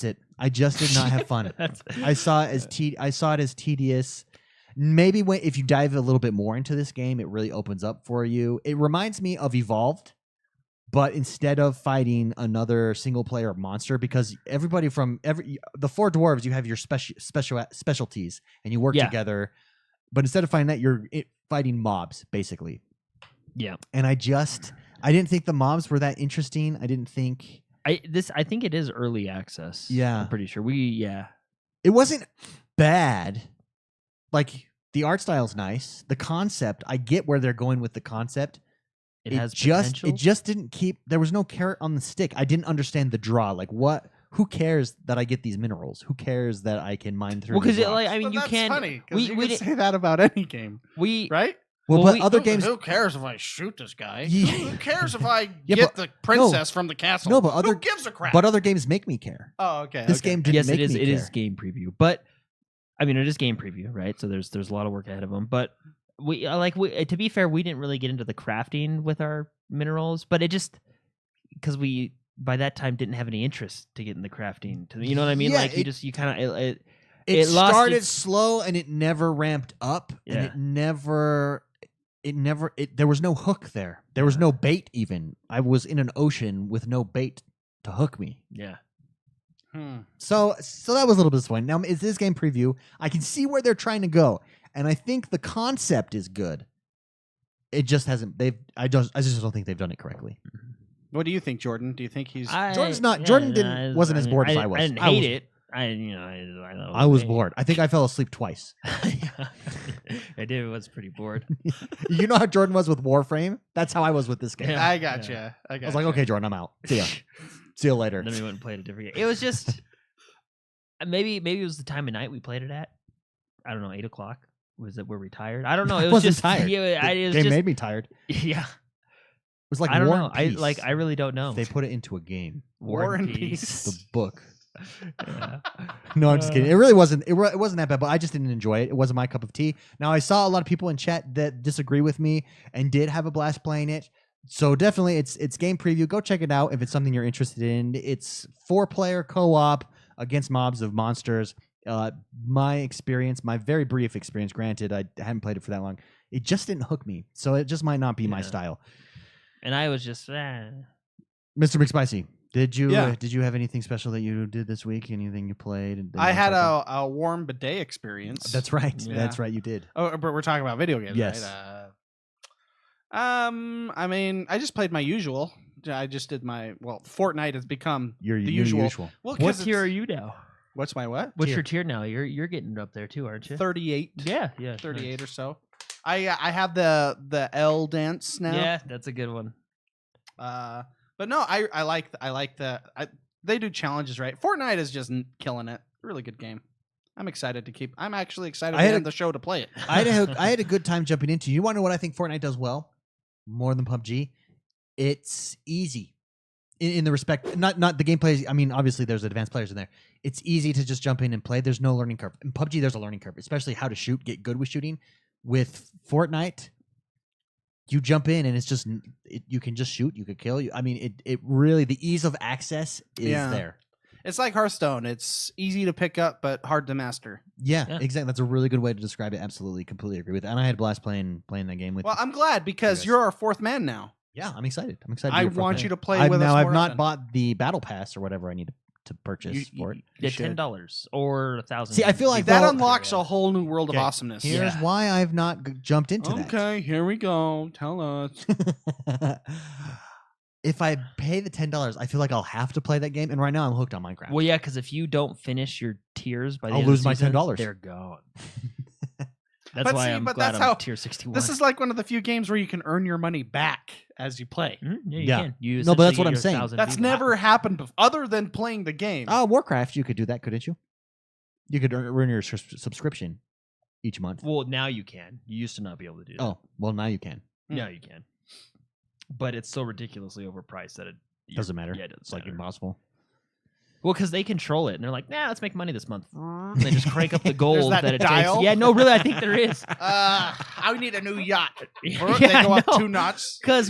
it. I just did not have fun. That's- I saw it as tedious. Maybe if you dive a little bit more into this game, it really opens up for you. It reminds me of Evolved, but instead of fighting another single player monster, because the four dwarves, you have your specialties and you work Yeah. together. But instead of fighting that, you're fighting mobs basically. yeah. And I didn't think the mobs were that interesting. I didn't think I think it is early access. Yeah. I'm pretty sure. it wasn't bad. Like the art style's nice. The concept, I get where they're going with the concept. It has potential. It just didn't keep. There was no carrot on the stick. I didn't understand the draw. Like what? Who cares that I get these minerals? Who cares that I can mine through? Well, because these rocks? I mean, you that's can. funny, 'cause you can didn't- say that about any game, right? well, well, but other games. Who cares if I shoot this guy? Yeah. Who cares if I Yeah, get but- the princess from the castle? No, but other who gives a crap? But other games make me care. oh, okay. This okay. game didn't Yes, make it is. me It care. is game preview, but I mean, it is game preview, right? So there's a lot of work ahead of them. But to be fair, we didn't really get into the crafting with our minerals, but it just because we by that time didn't have any interest to get in the crafting. You know what I mean? Yeah, like you kind of It it lost started its- slow and it never ramped up, and Yeah. there was no hook there. There was no bait even. I was in an ocean with no bait to hook me. yeah. So that was a little disappointing. Now, is this game preview? I can see where they're trying to go, and I think the concept is good. It just hasn't. I just don't think they've done it correctly. What do you think, Jordan? Do you think he's? Jordan wasn't as bored as I was. I didn't I hate was- it. I I was bored. I think I fell asleep twice. Yeah. I did. Was pretty bored. You know how Jordan was with Warframe? That's how I was with this game. Yeah. I got you. I was like, okay, Jordan, I'm out. See ya. See you later. And then we went and played a different game. It was just maybe it was the time of night we played it at. I don't know, 8:00. Was it we're retired? I don't know. It I was wasn't just tired. Yeah, The it was game just, made me tired. It yeah. was like I don't War know. and Peace. I really don't know. They put it into a game. War and Peace. The book. Yeah. No, I'm just kidding. It really wasn't. It wasn't that bad, but I just didn't enjoy it. It wasn't my cup of tea. Now I saw a lot of people in chat that disagree with me and did have a blast playing it. So definitely, it's game preview. Go check it out if it's something you're interested in. It's 4-player co-op against mobs of monsters. My experience, my very brief experience, granted, I haven't played it for that long. It just didn't hook me, so it just might not be my Yeah. style. And I was just Mr. McSpicy, did you Yeah. did you have anything special that you did this week? Anything you played? that you I wanna had talk about? a warm bidet experience. That's right. Yeah. That's right. You did. Oh, but we're talking about video games, Yes. right? I mean, I just played my usual. I just did Fortnite has become Your the usual. Well, 'cause what tier are it's- you now? What's my what? What's tier? your tier now? You're getting up there too, aren't you? 38. Yeah, yeah. 38 or so. I have the L dance now. Yeah, that's a good one. But no, I like they do challenges, right? Fortnite is just killing it. Really good game. I'm actually excited I to had end the show to play it. I had a good time jumping into. You want to know what I think Fortnite does well, more than PUBG? It's easy. In the respect, not the gameplay. I mean, obviously there's advanced players in there. It's easy to just jump in and play. There's no learning curve. In PUBG, there's a learning curve, especially how to shoot, get good with shooting. With Fortnite, you jump in and it's just you can just shoot, you could kill. I mean, it really the ease of access is Yeah. there. It's like Hearthstone. It's easy to pick up, but hard to master. Yeah, Yeah. exactly. That's a really good way to describe it. Absolutely, completely agree with it. And I had a blast playing that game with Well, you. I'm glad because Yes. you're our fourth man now. Yeah, I'm excited. I'm excited. I to be a want fan. you to play I've with us now. I've more not often. bought the battle pass or whatever I need to purchase for it. Yeah, should. $10 or 1,000. See, I feel like That well, unlocks a whole new world of Okay, awesomeness. Here's Yeah. why I've not jumped into Okay, here we go. Tell us. that. If I pay the $10, I feel like I'll have to play that game. And right now, I'm hooked on Minecraft. Well, yeah, because if you don't finish your tiers by the I'll end of lose the my season, $10. They're gone. That's But why see, I'm but glad that's I'm how- tier 61. This is like one of the few games where you can earn your money back as you play. Yeah, you Yeah. can. You No, but that's essentially what get I'm your saying. 1,000 That's V-Bucks. never happened other than playing the game. Oh, Warcraft, you could do that, couldn't you? You could earn your subscription each month. Well, now you can. You used to not be able to do that. Oh, well, now you can. Now you can. But it's so ridiculously overpriced that it Doesn't matter. Yeah, it doesn't It's like matter. impossible. Well, because they control it, and they're like, "Nah, let's make money this month." And they just crank up the gold that it dial? takes. Yeah, no, really, I think there is. I need a new yacht. Yeah, They go up no. 2 knots. Because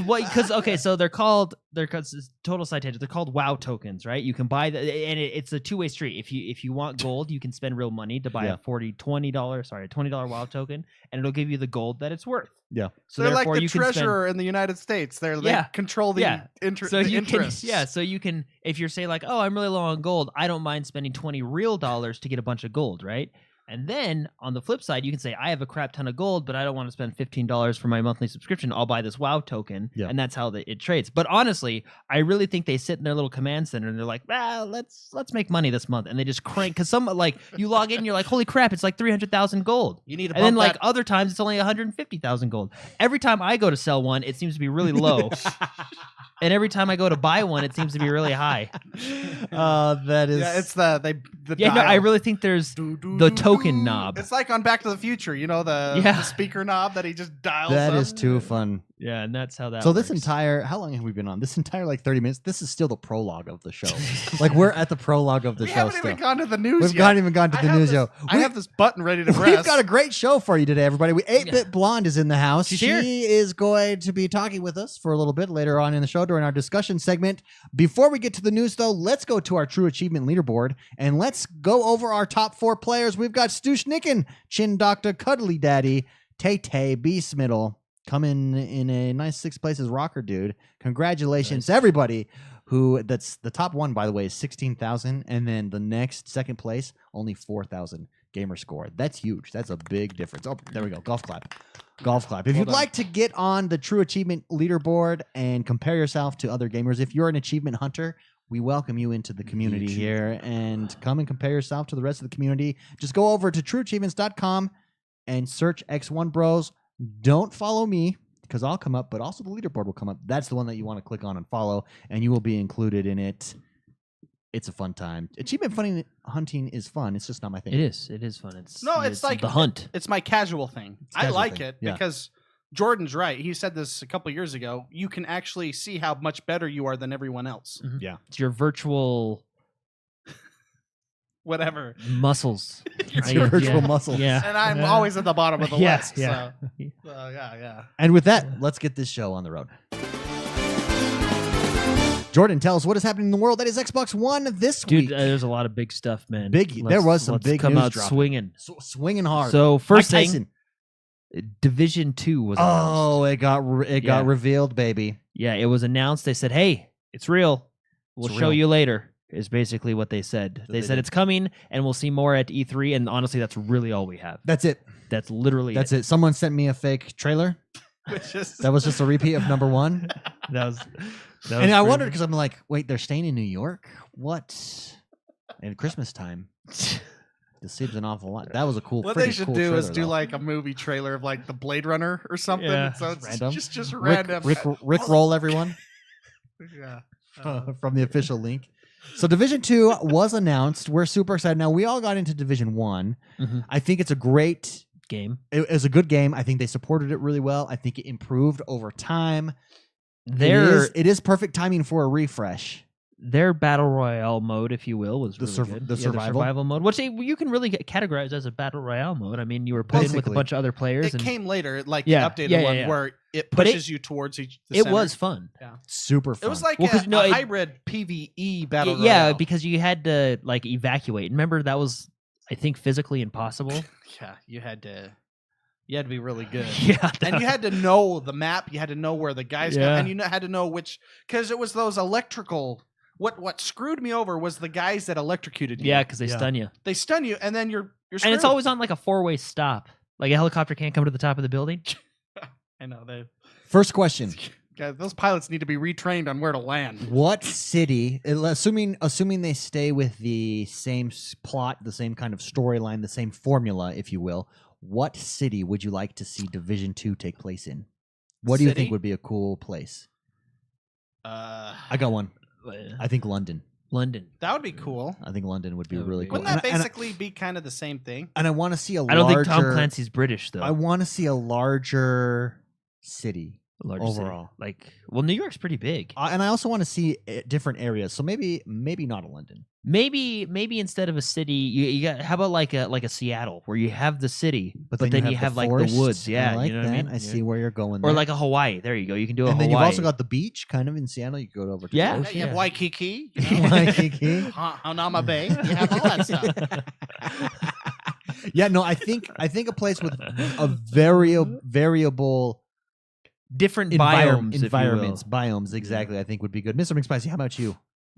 okay, so they're total citation. They're called WoW tokens, right? You can buy and it's a two-way street. If you want gold, you can spend real money to buy Yeah. a $20 WoW token, and it'll give you the gold that it's worth. Yeah. So They're like therefore the you can spend. treasurer in the United States. They Yeah. control the, Yeah. So the you interest. can, so you can, if you're say like, oh, I'm really low on gold, I don't mind spending 20 real dollars to get a bunch of gold, right? And then on the flip side, you can say, I have a crap ton of gold, but I don't want to spend $15 for my monthly subscription. I'll buy this WoW token, Yeah. and that's how it trades. But honestly, I really think they sit in their little command center and they're like, let's make money this month, and they just crank because some like you log in, and you're like, holy crap, it's like 300,000 gold. You need to And then, bump like other times, it's only 150,000 gold. Every time I go to sell one, it seems to be really low, and every time I go to buy one, it seems to be really high. That is. yeah, it's the Yeah, no, dial. I really think there's the token knob. It's like on Back to the Future, you know, the Yeah. speaker knob that he just dials that up. is too fun. Yeah, and that's how that. So this works. entire, how long have we been on? This entire like 30 minutes. This is still the prologue of the show. Like we're at the prologue of the we show haven't still. even gone to the news We've yet. not even gone to I the have news this- yet. I have this button ready to press. We've got a great show for you today, everybody. 8BitBlonde is in the house. She's She here. is going to be talking with us for a little bit later on in the show during our discussion segment. Before we get to the news, though, let's go to our True Achievement leaderboard and let's go over our top 4 players. We've got Stu Schnicken, Chin Doctor, Cuddly Daddy, Tay Beast Middle, coming in a nice 6th place as Rocker Dude. Congratulations, everybody. That's the top one, by the way, is 16,000, and then the next second place only 4,000 gamer score. That's huge. That's a big difference. Oh, there we go. Golf clap. Golf clap. If Well you'd done. like to get on the True Achievement leaderboard and compare yourself to other gamers, if you're an achievement hunter, we welcome you into the community here and come and compare yourself to the rest of the community. Just go over to trueachievements.com and search XoneBros. Don't follow me because I'll come up, but also the leaderboard will come up. That's the one that you want to click on and follow, and you will be included in it. It's a fun time. Achievement hunting is fun. It's just not my thing. It is. It is fun. It's like the hunt. It's my casual thing. I casual like thing, it yeah. because Jordan's right. He said this a couple years ago. You can actually see how much better you are than everyone else. Yeah. It's your virtual Whatever. muscles. It's your virtual Yeah. muscles. Yeah. And I'm always at the bottom of the Yeah, list. yeah. So yeah. And with that, let's get this show on the road. Jordan, tell us what is happening in the world that is Xbox One this Dude, week. there's a lot of big stuff, man. There was some let's big come news out dropping. swinging. Swinging hard. So Mike first thing, Tyson. Division 2 was announced. Oh, it got Yeah. revealed, baby. Yeah, it was announced. They said, "Hey, it's real. We'll It's show real. you later." Is basically what they said. They they said did. it's coming, and we'll see more at E3. And honestly, that's really all we have. That's it. That's literally That's it. Someone sent me a fake trailer. Which is That was just a repeat of number 1. That was And I wondered because I'm like, wait, they're staying in New York? What? At Christmas time. This seems an awful lot. That was a cool. what pretty they should cool do is trailer, do though. like a movie trailer of like the Blade Runner or something. Yeah. So it's Random. just Rick, random. Rick roll everyone Yeah. from the official link. So Division 2 was announced. We're super excited. Now we all got into Division 1. Mhm. I think it's a great. game. It was a good game. I think they supported it really well. I think it improved over time. Their It is perfect timing for a refresh. their battle royale mode, if you will, was The really surv- good. the Yeah, survival? mode, which you can really categorize as a battle royale mode. I mean, you were put in with a Basically. bunch of other players. It and came later, like Yeah, the updated yeah, one yeah. where it But pushes you towards the It center. was fun. Super fun. It was like Well, 'cause, a, no, a it- hybrid PvE battle Yeah, royale. because you had to like evacuate. Remember that was, I think, physically impossible. Yeah, you had to be really good. Yeah, And you had to know the map. You had to know where the guys Yeah. and you had to know which, because it was those electrical. What screwed me over was the guys that electrocuted you. yeah, because they Yeah. stun you, They stun you, and then you're screwed. and it's always on like a 4-way stop. Like a helicopter can't come to the top of the building. I know they. First question. Guys, those pilots need to be retrained on where to land. What city, assuming they stay with the same plot, the same kind of storyline, the same formula, if you will, what city would you like to see Division 2 take place in? What do you City? think would be a cool place? I got one. I think London. London. That would be cool. I think London would be That would really be- cool. Wouldn't that And I- basically be kind of the same thing? and I want to see a I don't larger. think Tom Clancy's British though. I want to see a larger city. Larger city. overall. Like, well, New York's pretty big. And I also want to see different areas. So maybe not a London. Maybe instead of a city, you got, how about like a Seattle where you have the city, but then you have like the forests. woods. Yeah, I like you know that. what I mean. I see where you're going. Or there. like a Hawaii. There you go. You can do a and then Hawaii. you've also got the beach, kind of in Seattle. You could go over to Yeah. the Yeah, ocean. you have Yeah. Waikiki, you know? Waikiki. Hanama Bay. You have all that stuff. Yeah, no, I think a place with a variable different biomes, environments, if you will. biomes. Exactly, I think would be good. Mr. McSpicy, how about you?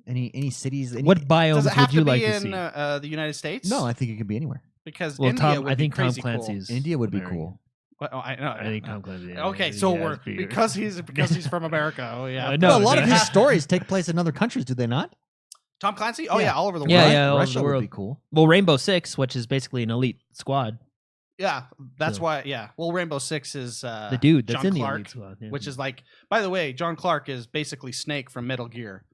Any cities? What biomes Does it have would you to like be to in see? The United States? No, I think it could be anywhere. because Well, India would I be think Tom crazy Clancy's India would be American. cool. Cool. Well, I know. I think Tom Clancy. yeah, Okay, yeah, so yeah, we're it's bigger. because he's from America. Oh yeah, No, Well, a lot of no. his stories take place in other countries, do they not? Over Clancy. Oh Yeah. yeah, all over the world. Yeah, Right? yeah, all over Russia the would world. be cool. Well, Rainbow Six, which is basically an elite squad. Yeah, that's Yeah. why. Yeah, well, Rainbow Six is The dude that's John in the Clark, elite squad. Yeah. which is like. By the way, John Clark is basically Snake from Metal Gear.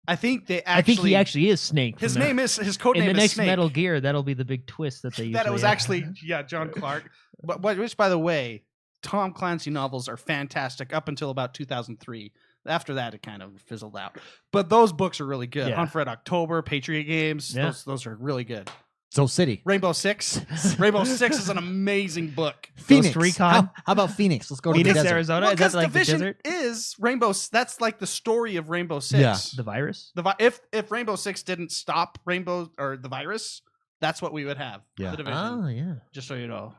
I think they. I think he actually is Snake. His from that. name is his code in name the is next Snake. Metal Gear. That'll be the big twist that they. That it was usually actually John Clark. But which, by the way, Tom Clancy novels are fantastic up until about 2003. After that, it kind of fizzled out. But those books are really good. Yeah. Hunt for Red October, Patriot Games. Yeah. Those are really good. So city. Rainbow Six. Rainbow Six is an amazing book. Phoenix. Recon. How about Phoenix? Let's go to Phoenix, the desert. Arizona. Well, Is that because like the Division desert? is Rainbow. That's like the story of Rainbow Six. Yeah. The virus. If Rainbow Six didn't stop Rainbow or the virus, that's what we would have. Yeah. The Division. Oh yeah. Just so you know.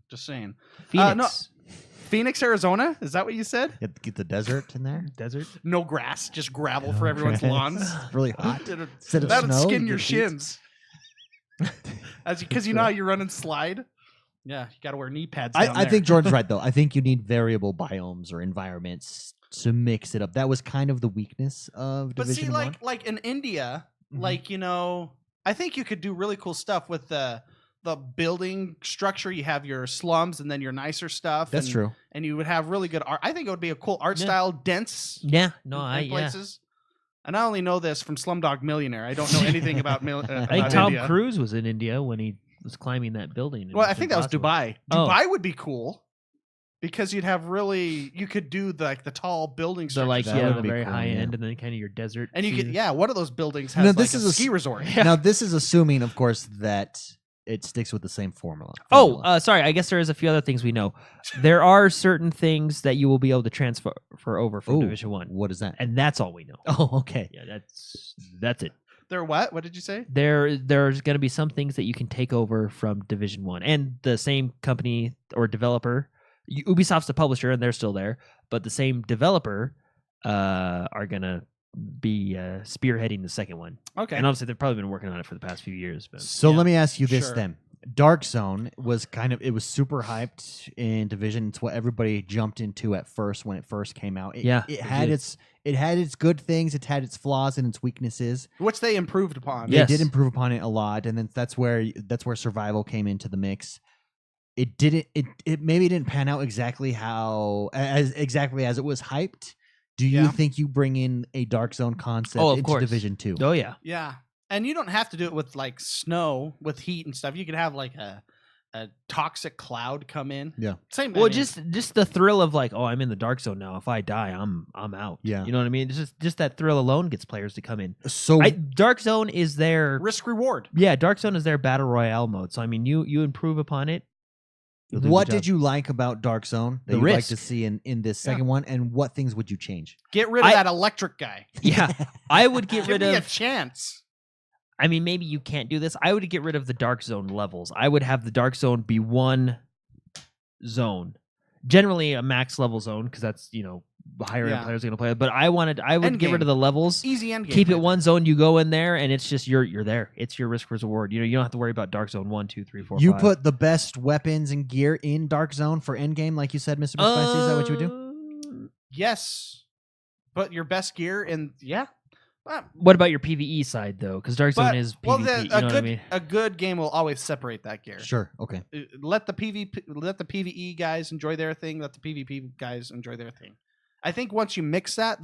Just saying. Phoenix. no. Phoenix, Arizona? Is that what you said? Get the desert in there. Desert. No grass, just gravel for everyone's Okay. lawns. It's really hot. That'd Instead of snow, skin you your get heat. shins. Because you know how you run and slide. Yeah, you got to wear knee pads. Down I there. think Jordan's right though. I think you need variable biomes or environments to mix it up. That was kind of the weakness of But Division see, 1. like in India, Mhm. like I think you could do really cool stuff with the building structure. You have your slums and then your nicer stuff. That's and, true. And you would have really good art. I think it would be a cool art Yeah. style, dense. Yeah. No, in places. And I only know this from Slumdog Millionaire. I don't know anything about I think about Tom India. Cruise was in India when he was climbing that building. in Well, I Mission think that was Impossible. Dubai. Oh. Dubai would be cool because you could do the tall building So like That yeah, would the be very cool, high yeah. end, and then kind of your desert. and you could scene. one of those buildings No, has this like is a a ski resort. Now this is assuming, of course, that it sticks with the same formula. Oh, sorry. I guess there is a few other things we know. There are certain things that you will be able to transfer over from Ooh, Division 1, What is that? and that's all we know. Oh, okay. Yeah, that's it. They're what? What did you say? There's going to be some things that you can take over from Division 1, and the same company or developer, Ubisoft's the publisher, and they're still there, but the same developer are going to be spearheading the second one. Okay. And obviously, they've probably been working on it for the past few years. But So Yeah, let me ask you this sure. then. Dark Zone was it was super hyped in Division. It's what everybody jumped into at first when it first came out. It it had did. its good things, it had its flaws and its weaknesses. Which they improved upon. Yeah. Yes. They did improve upon it a lot, and then that's where survival came into the mix. It didn't it maybe didn't pan out exactly as it was hyped. Do you Yeah. think you bring in a Dark Zone concept Oh, of into course. Division 2? Oh, yeah. Yeah. And you don't have to do it with like snow, with heat and stuff. You could have like a toxic cloud come in. Yeah. Same. Well, I mean, just the thrill of like, oh, I'm in the dark zone now. If I die, I'm out. Yeah. You know what I mean? It's just that thrill alone gets players to come in. So Dark Zone is their risk reward. Dark Zone is their battle royale mode. So I mean, you improve upon it, you'll do a What good did job. you like about Dark Zone that The you'd like to risk. see in this second one, and what things would you change? Get rid of I- that electric guy. Yeah, I would get Give rid me a of. chance. I mean, maybe you can't do this. I would get rid of the Dark Zone levels. I would have the Dark Zone be one zone, generally a max level zone, because that's the higher end Yeah. players are going to play it. But I would get rid Endgame. of the levels. Easy end game. Keep it right one zone. You go in there, and it's just you're there. It's your risk reward. You don't have to worry about Dark Zone 1, 2, 3, 4, You 5. put the best weapons and gear in Dark Zone for endgame, like you said, Mr. McSpicy. Is that what you would do? there. Yes. Put your best gear in. Yeah. What about your PVE side though? Because Dark Zone But, is PvP. well, You know what I mean? a good game will always separate that gear. Sure. Okay. Let the PvE guys enjoy their thing. Let the PvP guys enjoy their thing. I think once you mix that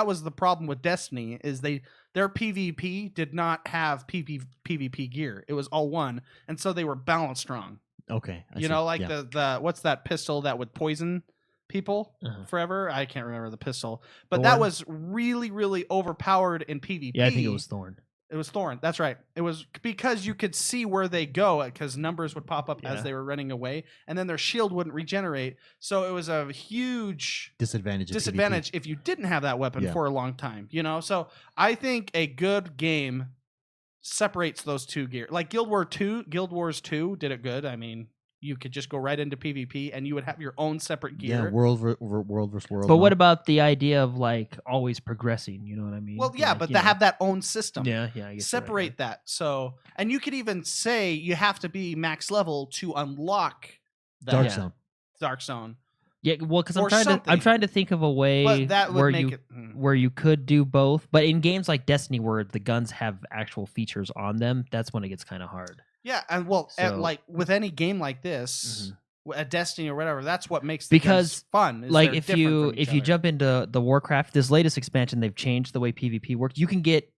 was the problem with Destiny is their PvP did not have PvP gear. It was all one, and so they were balanced wrong. Okay. I You see. know, like Yeah. the what's that pistol that would poison people Uh-huh. forever? I can't remember the pistol, but Thorn? that was really, really overpowered in PvP. Yeah, I think it was Thorn. It was Thorn. That's right. It was because you could see where they go because numbers would pop up Yeah. as they were running away, and then their shield wouldn't regenerate. So it was a huge disadvantage. of disadvantage if you didn't have that weapon Yeah. for a long time. So I think a good game separates those two gear. Like Guild Wars 2 did it good. I mean, you could just go right into PvP and you would have your own separate PvP. Yeah. gear. World versus world. But what now. about the idea of like always progressing? You know what I mean? Well, yeah, Like, but you they know. have that own system. Yeah, I guess you're right, Separate that. So, and you could even say you have to be max level to unlock that Dark Yeah. Zone? Dark Zone. Yeah, well, because or I'm something. trying to think of a way But that would where make you it. where you could do both. But in games like Destiny, where the guns have actual features on them, that's when it gets kind of hard. Yeah, and well, So- like with any game like this, Mhm. a Destiny or whatever, that's what makes the Because, guns fun. is Like they're if different you from each if you other. jump into the Warcraft, this latest expansion, they've changed the way PvP works. You can get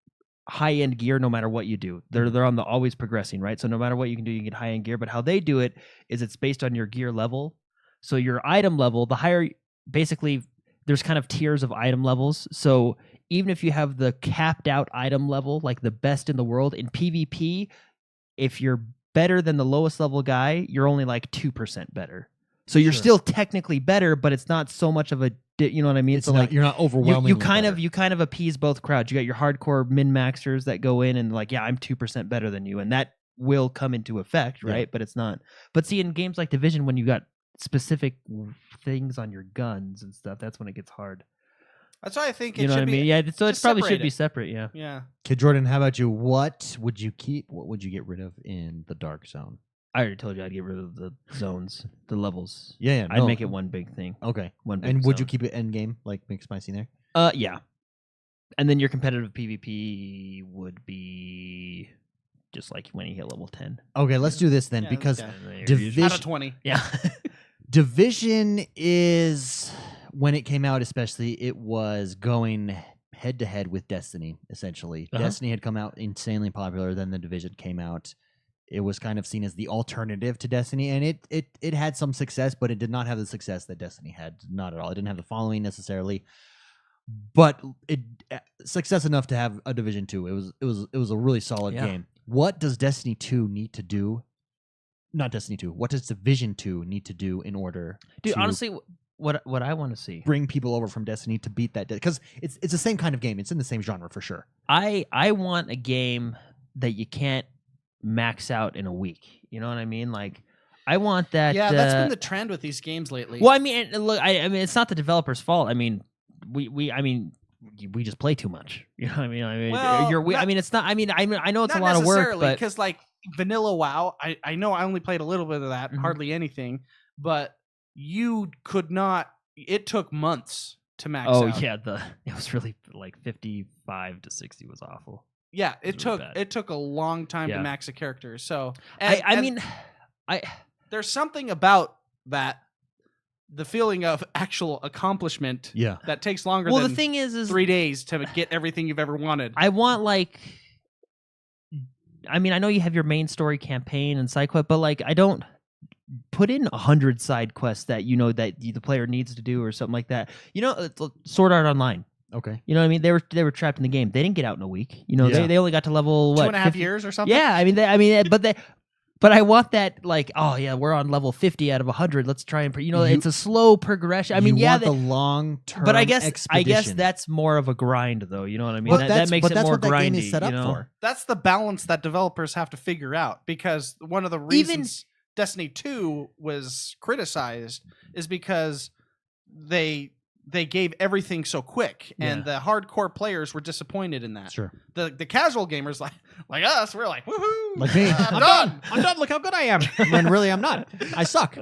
high end gear no matter what you do. They're on the always progressing, right? So no matter what you can do, you can get high end gear. But how they do it is it's based on your gear level. So your item level, the higher, basically, there's kind of tiers of item levels. So even if you have the capped out item level, like the best in the world in PvP, if you're better than the lowest level guy, you're only like 2% better. So you're Sure. still technically better, but it's not so much of a, you know what I mean? It's so not, like you're not overwhelming. you kind of appease both crowds. You got your hardcore min maxers that go in and like, yeah, I'm 2% better than you, and that will come into effect, Yeah. right? But it's not. But see, in games like Division, when you got specific things on your guns and stuff, that's when it gets hard. That's why I think it You know should what I be. mean? Yeah. So it just probably separate should be it. separate. Yeah. Yeah. Kid Jordan, how about you? What would you keep? What would you get rid of in the Dark Zone? I already told you I'd get rid of the zones, the levels. Yeah. I'd make it one big thing. Okay. One big And would you zone. keep it end game like McSpicy there? Yeah. And then your competitive PvP would be just like when you hit level 10. Okay, let's do this then Yeah, because yeah. And then you're Division- usually- Out of 20. Yeah. Division is when it came out, especially it was going head to head with Destiny. Essentially, Uh-huh. Destiny had come out insanely popular. Then the Division came out. It was kind of seen as the alternative to Destiny, and it had some success, but it did not have the success that Destiny had. Not at all. It didn't have the following necessarily, but it success enough to have a Division 2. It was a really solid Yeah. game. What does Destiny 2 need to do? Not Destiny 2. What does Division 2 need to do in order Dude, to honestly, what I want to see, bring people over from Destiny to beat that? Because it's the same kind of game. It's in the same genre for sure. I want a game that you can't max out in a week. You know what I mean? Like, I want that. Yeah, that's been the trend with these games lately. Well, I mean, look, I mean, it's not the developer's fault. I mean, we just play too much. You know what I mean? Well, I mean, it's not. I mean, I know it's Not a lot of work, necessarily, but because like vanilla WoW, I know I only played a little bit of that, Mhm. hardly anything, but you could not. It took months to max out. yeah, it was really like 55 to 60 was awful. Yeah, It was really bad. it took a long time to Yeah. max a character. So I and mean, there's something about that, the feeling of actual accomplishment Yeah. that takes longer well, than the thing is 3 days to get everything you've ever wanted. I want like. I mean, I know you have your main story campaign and side quest, but like, I don't put in 100 side quests that you know that the player needs to do or something like that. You know, Sword Art Online. Okay. You know what I mean? They were trapped in the game. They didn't get out in a week. You know, Yeah. they only got to level what 2.5 50? years or something. Yeah, I mean, but But I want that, like, oh yeah, we're on level 50 out of 100. Let's try and it's a slow progression. I mean, you yeah, want the long term. but I guess expedition. that's more of a grind, though. You know what I mean? Well, that makes it that's more what that grindy. game is set up you know? for. That's the balance that developers have to figure out, because one of the reasons Destiny 2 was criticized is because they gave everything so quick, and the hardcore players were disappointed in that. Sure. The casual gamers like us, we're like, woohoo! Like me. I'm done. I'm done. Look how good I am. When really I'm not. I suck.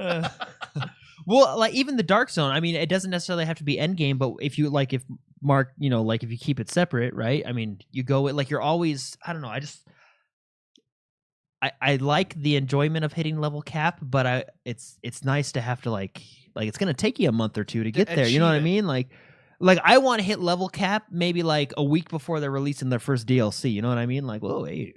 Well, like even the Dark Zone. I mean, it doesn't necessarily have to be end game, but if you if Mark, if you keep it separate, right? I mean, you go like you're always. I don't know. I like the enjoyment of hitting level cap, but it's nice to have to like it's gonna take you a month or two to get there. You know what I mean? Like I want to hit level cap maybe like a week before they're releasing their first DLC. You know what I mean? Like, whoa, hey,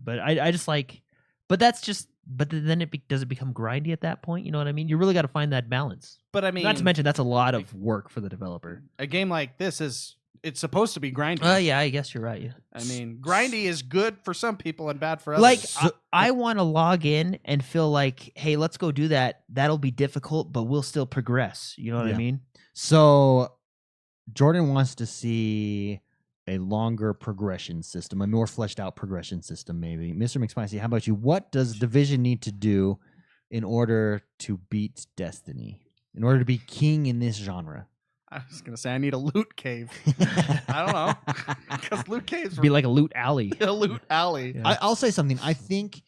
but I just like, but that's just, but then does it become grindy at that point? You know what I mean? You really got to find that balance. But I mean, not to mention that's a lot of work for the developer. A game like this it's supposed to be grindy. Yeah, I guess you're right. Yeah. I mean, grindy is good for some people and bad for others. Like, I want to log in and feel like, hey, let's go do that. That'll be difficult, but we'll still progress. You know what I mean? So, Jordan wants to see a longer progression system, a more fleshed out progression system, maybe. Mr. McSpicy, how about you? What does Division need to do in order to beat Destiny? In order to be king in this genre? I was going to say I need a loot cave. I don't know. Because loot caves be like a loot alley. A loot alley. Yeah. I'll say something. I think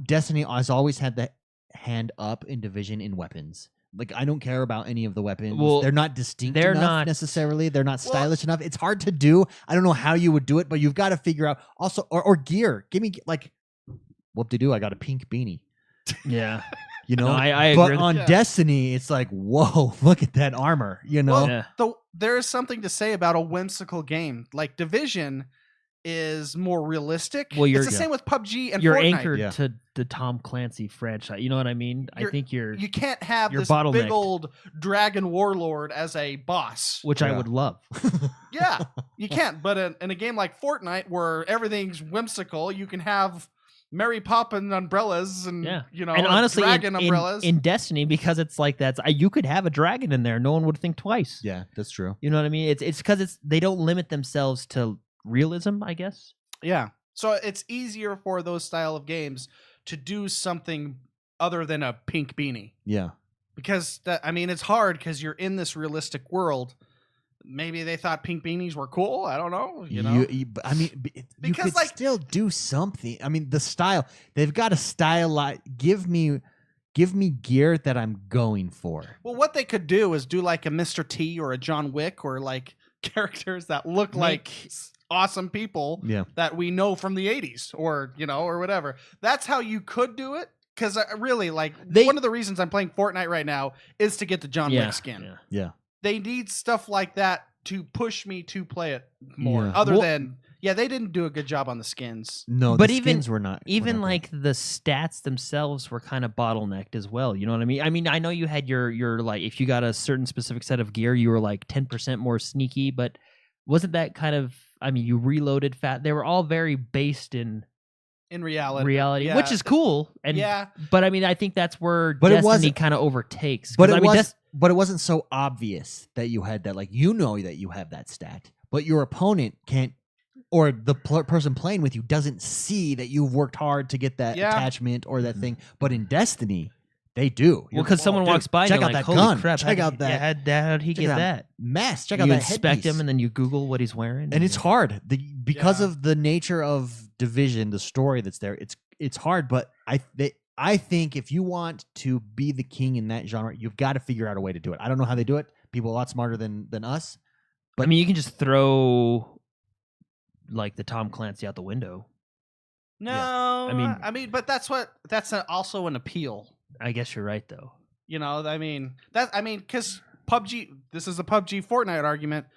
Destiny has always had the hand up in Division in weapons. Like, I don't care about any of the weapons. Well, they're not distinct they're enough not necessarily. They're not stylish enough. It's hard to do. I don't know how you would do it, but you've got to figure out also or gear. Give me like whoop-de-doo, I got a pink beanie. Yeah. You know, no, I but agree. on Destiny, it's like, whoa, look at that armor. You know, there is something to say about a whimsical game. Like Division is more realistic. Well, it's the same with PUBG and you're Fortnite. Anchored to the Tom Clancy franchise. You know what I mean? I think you can't have this big old dragon warlord as a boss, which I would love. Yeah, you can't. But in a game like Fortnite, where everything's whimsical, you can have Mary Poppins umbrellas and and honestly, dragon umbrellas in Destiny, because it's like that. You could have a dragon in there; no one would think twice. Yeah, that's true. You know what I mean? It's because they don't limit themselves to realism, I guess. Yeah, so it's easier for those style of games to do something other than a pink beanie. Yeah, because it's hard because you're in this realistic world. Maybe they thought pink beanies were cool. I don't know. You know, you could still do something. I mean, the style, they've got a style. Give me gear that I'm going for. Well, what they could do is do like a Mr. T or a John Wick, or like characters that look like awesome people that we know from the 80s or whatever. That's how you could do it. Because really, one of the reasons I'm playing Fortnite right now is to get the John Wick skin. Yeah. They need stuff like that to push me to play it more. Other than, they didn't do a good job on the skins. No, but the skins were not. Even like the stats themselves were kind of bottlenecked as well. You know what I mean? I mean, I know you had your like, if you got a certain specific set of gear, you were like 10% more sneaky. But wasn't that kind of? I mean, you reloaded fat. They were all very based in reality, which is cool. And but I mean, I think that's where Destiny kind of overtakes. But it wasn't so obvious that you had that. Like, that you have that stat, but your opponent can't, or the person playing with you doesn't see that you've worked hard to get that attachment or that thing. But in Destiny, they do. Well, because someone walks by, check and out like, that holy gun. crap! Check out that. How'd he get that mask? Check you out that inspect headpiece. him, and then you Google what he's wearing, and it's hard because of the nature of Division, the story that's there. It's hard, but I think if you want to be the king in that genre, you've got to figure out a way to do it. I don't know how they do it. People a lot smarter than us. But I mean, you can just throw like the Tom Clancy out the window. No, I mean, but that's also an appeal. I guess you're right, though. Because PUBG. This is a PUBG Fortnite argument.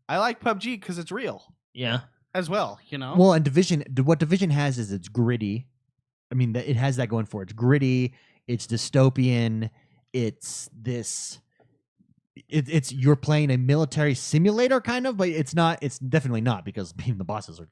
I like PUBG because it's real. Yeah. As well, Well, and what Division has is it's gritty. I mean, it has that going for it. It's gritty. It's dystopian. It's this. It's you're playing a military simulator kind of, but it's not. It's definitely not, because the bosses are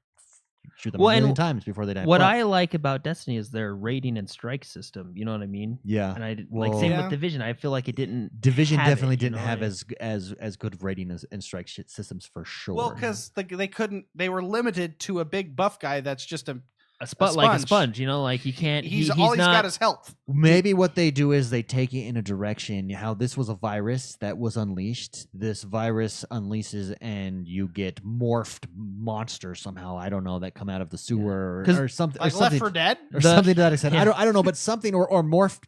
shoot them Well, a million and times before they die. What But, I like about Destiny is their rating and strike system. You know what I mean? yeah, And well, like same Yeah. with Division. I feel like it didn't. Division have definitely it, you didn't know, have like- as good of rating and strike systems for sure. Well, because they couldn't. They were limited to a big buff guy that's just a. like a sponge. sponge. You know, like you can't. He's he's all he's not. got is health. Maybe what they do is they take it in a direction. How this was a virus that was unleashed. This virus unleashes, and you get morphed monsters somehow. I don't know, that come out of the sewer or something. Like or Left something, 4 Dead. or something to that extent. Yeah. I don't know, but something or morphed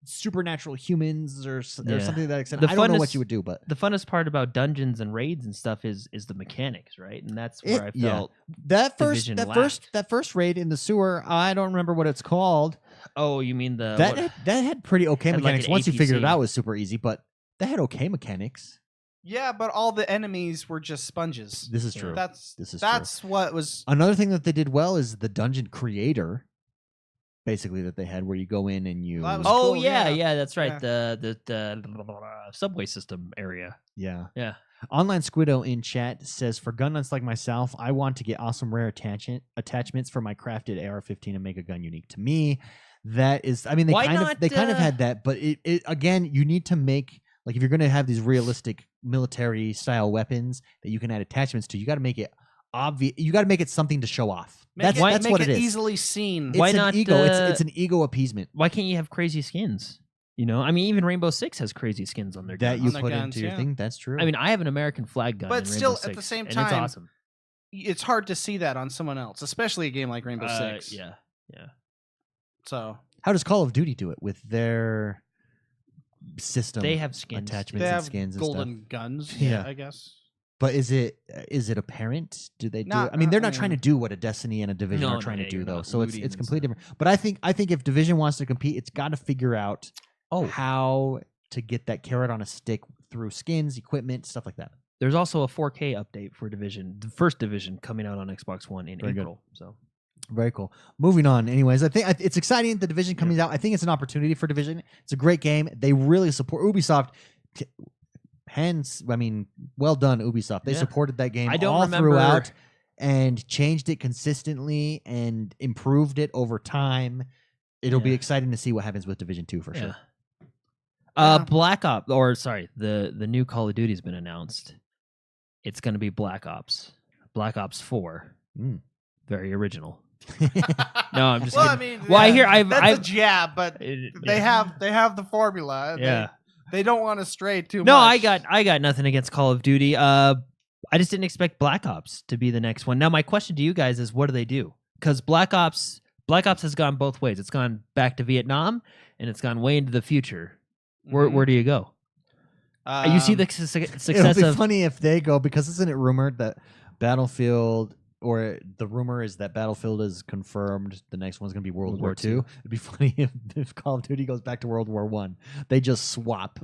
supernatural humans or Yeah. something to that extent. The I don't know funnest- what you would do, but The funnest part about dungeons and raids and stuff is the mechanics, right? And that's where I yeah. felt. That Division first raid in the sewer, I don't remember what it's called. Oh, you mean the That had pretty okay Had like mechanics. an Once you figured it APC. out, it was super easy, but that had okay mechanics. Yeah, but all the enemies were just sponges. This is Yeah. true. That's This is what was. Another thing that they did well is the dungeon creator, basically, that they had, where you go in and you. That was Oh cool, yeah, yeah. yeah, that's right. Yeah. The subway system area. Yeah. Yeah. Online Squiddo in chat says, for gun nuts like myself, I want to get awesome rare attachments for my crafted AR-15 and make a gun unique to me. That is, I mean, Why they not, kind of had that, but it again, you need to make, like, if you're going to have these realistic military style weapons that you can add attachments to, you got to make it obvious. You got to make it something to show off. That's make what it it is. easily seen. It's Why an not, ego? It's an ego appeasement Why can't you have crazy skins? You know, I mean, even Rainbow Six has crazy skins on their that guns. you their put guns, into your yeah. thing. That's true. I mean, I have an American flag gun, But in still, Rainbow at the Six, same and time, it's awesome. It's hard to see that on someone else, especially a game like Rainbow Six. Yeah, yeah. So how does Call of Duty do it with their system? They have skins. attachments they and have skins and golden stuff. guns. Yeah. I guess. But is it apparent? Do they do? Not- I mean, they're not I trying to mean- do what a Destiny and a Division No, are no, trying yeah, to do, you're though. not So it's looting and completely different. But I think if Division wants to compete, it's got to figure out how to get that carrot on a stick through skins, equipment, stuff like that. There's also a 4K update for Division, the first Division, coming out on Xbox One in Very good. April. So Very cool. Moving on. Anyways, I think it's exciting. The Division coming out. I think it's an opportunity for Division. It's a great game. They really support Ubisoft. Hence, I mean, well done, Ubisoft. They Yeah. supported that game I don't all remember- throughout and changed it consistently and improved it over time. It'll be Yeah. exciting to see what happens with Division 2 for sure. Yeah. Black Ops, or sorry, the new Call of Duty's been announced. It's going to be Black Ops 4. Mm. Very original. No, I'm just Well, I kidding. mean, Well, I yeah, hear that's I've a jab, but yeah. they have the formula. Yeah. They don't want to stray too No, much. I got nothing against Call of Duty. I just didn't expect Black Ops to be the next one. Now, my question to you guys is, what do they do? Because Black Ops has gone both ways. It's gone back to Vietnam, and it's gone way into the future. Where do you go? You see the It'll success be of funny if they go, because isn't it rumored that Battlefield, or the rumor is that Battlefield is confirmed the next one's going to be World War II. It'd be funny if Call of Duty goes back to World War One. They just swap.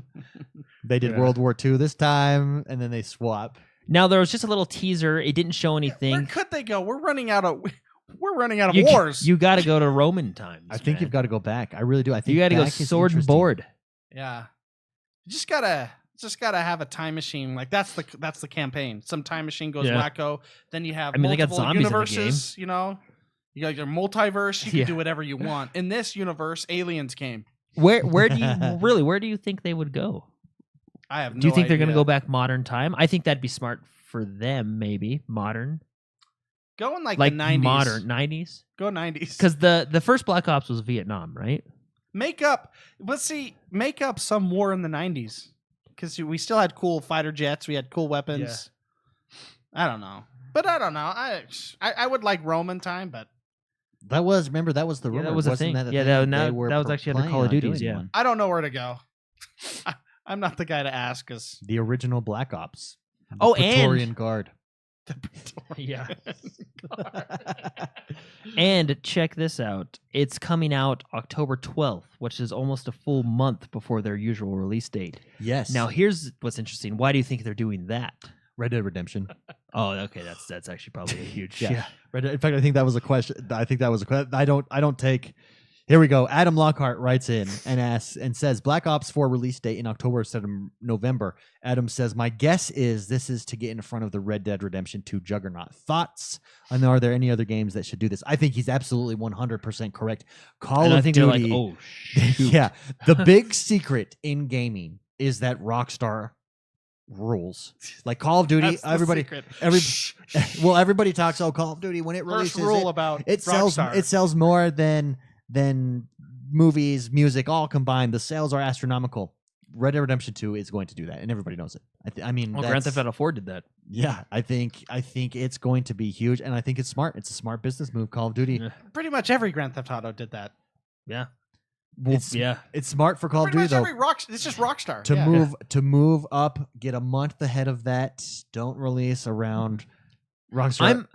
They did Yeah. World War II this time, and then they swap. Now there was just a little teaser. It didn't show Where anything. could they go? We're running out of You, wars. you got to go to Roman times. I think man. you've got to go back. I really do. I think You got to go back is sword and interesting. board. Yeah, you just gotta have a time machine. Like that's the campaign. Some time machine goes Yeah. wacko. Then you have I mean, they got multiple zombies in the universes. You know, you got your multiverse. You can Yeah. do whatever you want. In this universe, aliens came. Where do you really? Where do you think they would go? I have. Do you think they're going to idea. go back modern time? I think that'd be smart for them. Maybe modern, Go in like like the 90s? modern 90s. Go 90s. Because the first Black Ops was Vietnam, right? Make up some war in the 90s, because we still had cool fighter jets, we had cool weapons. I don't know, I would like Roman time, but That was the rumor. Yeah, that was a Wasn't thing. That a Yeah, thing? that They were was actually under planning Call of on Duties, doing yeah. one. I don't know where to go. I'm not the guy to ask, because The original Black Ops. The Oh, and- Praetorian Guard. Yeah. And check this out. It's coming out October 12th, which is almost a full month before their usual release date. Yes. Now, here's what's interesting. Why do you think they're doing that? Red Dead Redemption. Oh, okay. That's actually probably a huge. Yeah. Red Dead, in fact, I think that was a question. I think that was a question. I don't take Here we go. Adam Lockhart writes in and asks and says Black Ops 4 release date in October instead of November. Adam says, my guess is this is to get in front of the Red Dead Redemption 2 juggernaut. Thoughts? And are there any other games that should do this? I think he's absolutely 100% correct. Call And of I think Duty. they're like, oh, shoot. Yeah. The big secret in gaming is that Rockstar rules. Like Call of Duty, That's the everybody secret. everybody talks Call of Duty when it First releases rule about it Rockstar. sells more than movies, music, all combined. The sales are astronomical. Red Dead Redemption 2 is going to do that, and everybody knows it. I mean, Well, Grand Theft Auto 4 did that. Yeah, I think it's going to be huge, and I think it's smart. It's a smart business move. Call of Duty. Yeah. Pretty much every Grand Theft Auto did that. Yeah. It's smart for Call of Pretty Duty much though. every it's just Rockstar. To Yeah. move up, get a month ahead of that. Don't release around Rockstar.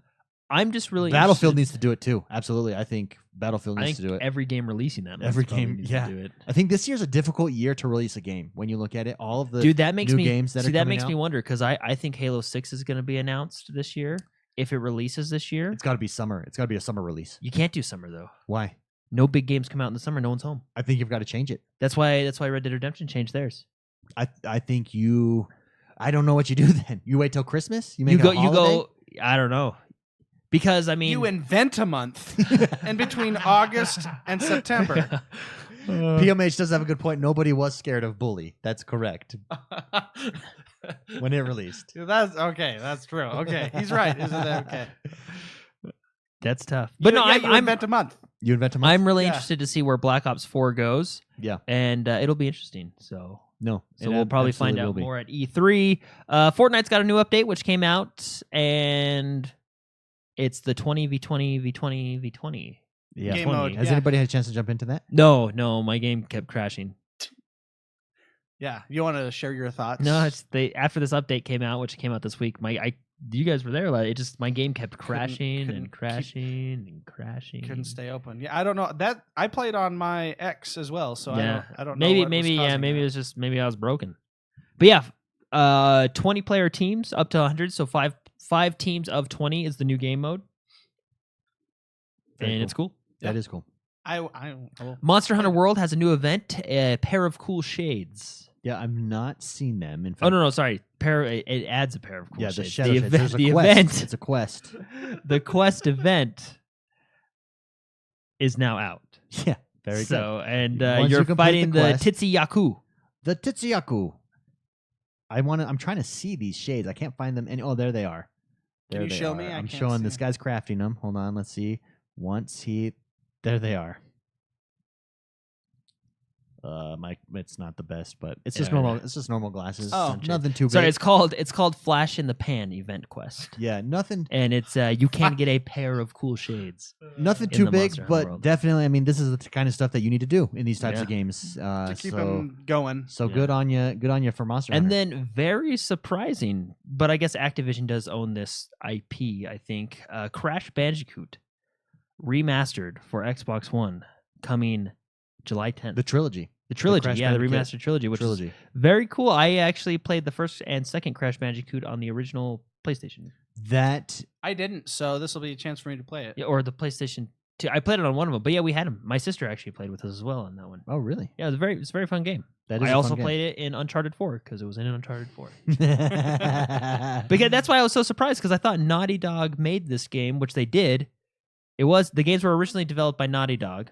I'm just really Battlefield interested. needs to do it too. Absolutely, I think Battlefield I needs think to do it. every game releasing that. Every probably game, needs yeah. to do it. I think this year's a difficult year to release a game. When you look at it, all of the Dude, that makes new me games that see. are That coming makes me out, wonder because I think Halo 6 is going to be announced this year. If it releases this year, it's got to be summer. It's got to be a summer release. you can't do summer though. Why? No big games come out in the summer. No one's home. I think you've got to change it. That's why Red Dead Redemption changed theirs. I think you. I don't know what you do then. You wait till Christmas. You make You go. a You holiday? go. I don't know. Because I mean, You invent a month in between August and September. PMH does have a good point. Nobody was scared of Bully. That's correct. When it released. That's okay. That's true. Okay, he's right. Isn't that okay? That's tough. But You- no, yeah, you I'm invent a month. You invent a month? I'm really Yeah. interested to see where Black Ops 4 goes. Yeah. And it'll be interesting. So No. So it we'll probably find absolutely will out be. more at E3. Fortnite's got a new update which came out, and it's the 20v20v20v20. Yeah. Game 20. mode. Has Yeah. anybody had a chance to jump into that? No, my game kept crashing. Yeah, you want to share your thoughts? No, it's after this update came out, which came out this week. You guys were there. Like, my game kept crashing couldn't and crashing and crashing. couldn't stay open. Yeah, I don't know that I played on my X as well, so Yeah, I don't know. maybe what was maybe causing maybe that. it was just maybe I was broken. But yeah, 20 player teams up to 100. So five teams of 20 is the new game mode, Very and cool. it's cool. That is cool. I will- Monster Hunter World has a new event, a pair of cool shades. Yeah, I've not seen them. In fact, Oh no, sorry, it adds a pair of cool Yeah, the shades. shadow the shades. event, There's a the quest. event, It's a quest. the quest event is now out. Yeah, very good. so, and Once you're you complete fighting the the quest- Titsuyaku. The Titsuyaku. I'm trying to see these shades. I can't find them. Oh, there they are. Can There you they show are. me? I I'm can't showing see this them. guy's crafting them. Hold on. Let's see. There they are. It's not the best, but it's just Yeah, normal. yeah. It's just normal glasses. Oh. Nothing too big. Sorry, it's called Flash in the Pan event quest, Yeah, nothing. and it's you can get a pair of cool shades. Nothing in too the big, Monster Hunter but world. definitely. I mean, this is the kind of stuff that you need to do in these types Yeah. of games. to keep so them going. so Yeah. good on you. Good on you for Monster And Hunter. then very surprising, but I guess Activision does own this IP. I think Crash Bandicoot remastered for Xbox One coming July 10th. the trilogy. The trilogy, Crash yeah, the Bandicoot remastered trilogy, which trilogy. is very cool. I actually played the first and second Crash Bandicoot on the original PlayStation, That I didn't, so this will be a chance for me to play it. yeah, or the PlayStation 2. I played it on one of them, but yeah, we had them. My sister actually played with us as well on that one. oh really? Yeah, it's a very fun game. That is I a also fun game. played it in Uncharted 4 because it was in Uncharted 4. Because Because that's why I was so surprised because I thought Naughty Dog made this game, which they did. The games were originally developed by Naughty Dog,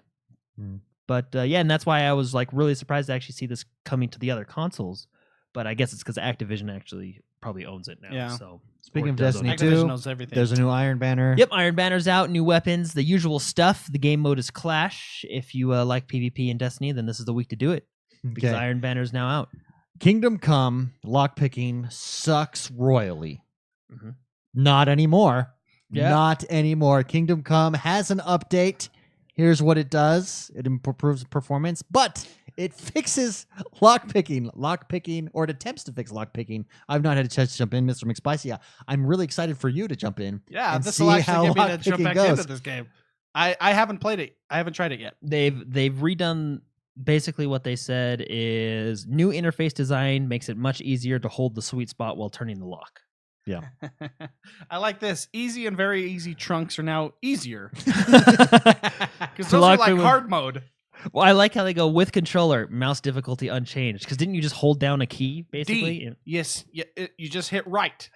Hmm. but yeah, and that's why I was like really surprised to actually see this coming to the other consoles. But I guess it's because Activision actually probably owns it now. Yeah. So Speaking or of does own Destiny it. 2, Activision knows everything. there's a new Iron Banner. Yep, Iron Banner's out, new weapons, the usual stuff. The game mode is Clash. If you like PvP in Destiny, then this is the week to do it because Okay. Iron Banner's now out. Kingdom Come lockpicking sucks royally. Mhm. Not anymore. Yeah. Not anymore. Kingdom Come has an update. Here's what it does. It improves performance, but it fixes lockpicking, or it attempts to fix lockpicking. I've not had a chance to jump in, Mr. McSpicy. I'm really excited for you to jump in. Yeah, and this see will how actually get me to jump lockpicking back goes. into this game. I haven't played it. I haven't tried it yet. They've redone basically what they said is new interface design makes it much easier to hold the sweet spot while turning the lock. I like this. Easy and very easy trunks are now easier. Because To those are lock like them with- hard mode. Well, I like how they go with controller, mouse difficulty unchanged. Because didn't you just hold down a key basically? D. Yes, you just hit right,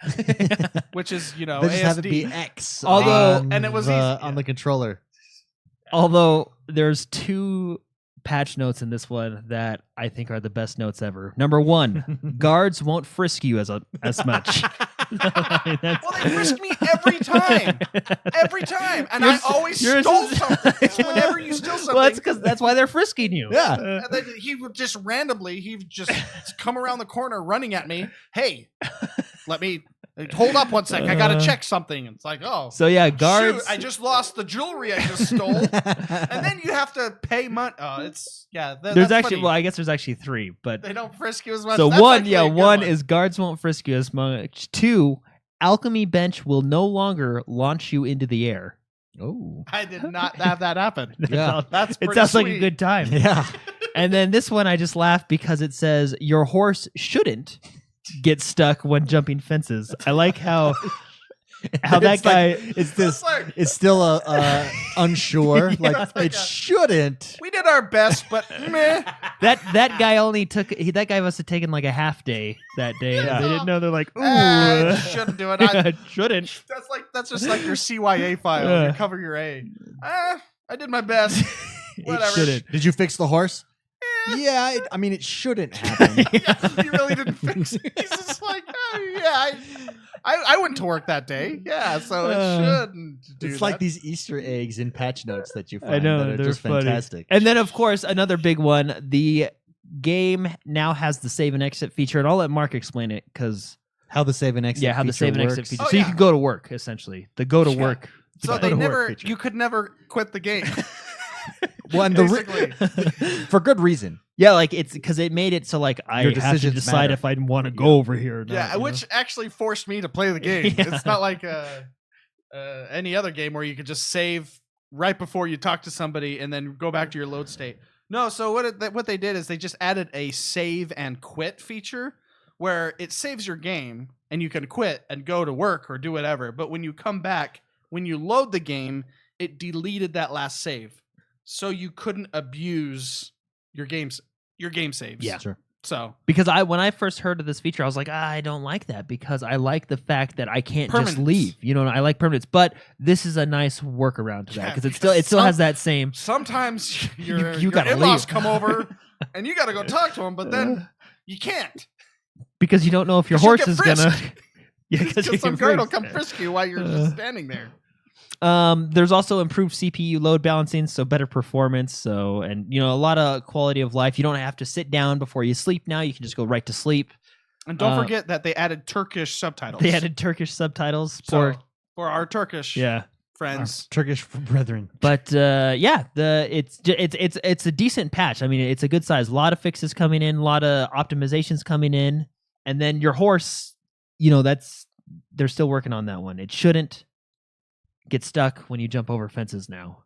which is They just have it ASD. be X. Although- on and it was the, easy, on yeah. the controller. Although there's 2 patch notes in this one that I think are the best notes ever. Number 1, guards won't frisk you as much. I mean, that's- Well, they frisked me every time, and Yours- I always yours stole is- something. So whenever you steal something, Well, that's why they're frisking you. Yeah. and then he would just randomly, he would just come around the corner running at me. Hey, let me hold up one sec. I gotta check something. It's like, oh, So yeah, guards. shoot, I just lost the jewelry I just stole, and then you have to pay money. Oh, it's there's that's actually funny. well, I guess there's actually 3, but They don't frisk you as much. so That's one, actually yeah, a good one is guards won't frisk you as much. 2, alchemy bench will no longer launch you into the air. Oh. I did not have that happen. Yeah. That's It pretty sounds like a sweet. good time. Yeah. And then this one, I just laughed because it says your horse shouldn't get stuck when jumping fences. I like how that It's guy. like- it's this. It's like, It's still unsure. Like it's like it a- shouldn't. we did our best, but meh. that guy only took that guy must have taken like a half day that day. Yeah. They didn't know. They're like, ooh, I shouldn't do it. shouldn't. That's just like your CYA file. Yeah. You cover your A. I did my best. Whatever. shouldn't. Did you fix the horse? Yeah. I mean, it shouldn't happen. Yeah, you really didn't fix it. He's just like, oh, yeah, I went to work that day. Yeah, so it shouldn't do It's like that. these Easter eggs in patch notes that you find I know that are they're just funny. fantastic. And then, of course, another big one: the game now has the save and exit feature, and I'll let Mark explain it because How the save and exit. how the feature save and exit works. feature. Oh, so you yeah. can go to work essentially. The go to Yeah. work. So the they go to work never, feature. you could never quit the game. Well, and Basically. for good reason. Yeah, like it's because it made it so like I Your have to decisions decide matter. if I want to go over here. Or not, Yeah, you know? which actually forced me to play the game. Yeah. It's not like any other game where you could just save right before you talk to somebody and then go back to your load state. No, so what they did is they just added a save and quit feature where it saves your game and you can quit and go to work or do whatever. But when you come back, when you load the game, it deleted that last save, so you couldn't abuse your game saves. Yeah. Sure. So because when I first heard of this feature, I was like, I don't like that because I like the fact that I can't just Permanence. leave. You know, I like permanence, but this is a nice workaround to that Yeah, because it still has that same. sometimes your You gotta in-laws leave. come over and you got to go talk to them, but then you can't. Because you don't know if your 'Cause you'll horse get is gonna. frisked. Yeah, Because you some get guard will frisked. come frisk you while you're just standing there. There's also improved CPU load balancing, so better performance. So, and a lot of quality of life. You don't have to sit down before you sleep now. You can just go right to sleep. And don't forget that they added Turkish subtitles. They added Turkish subtitles so, for our Turkish yeah. friends. Turkish brethren. But it's a decent patch. I mean, it's a good size. A lot of fixes coming in, a lot of optimizations coming in, and then your horse. They're still working on that one. It shouldn't get stuck when you jump over fences now.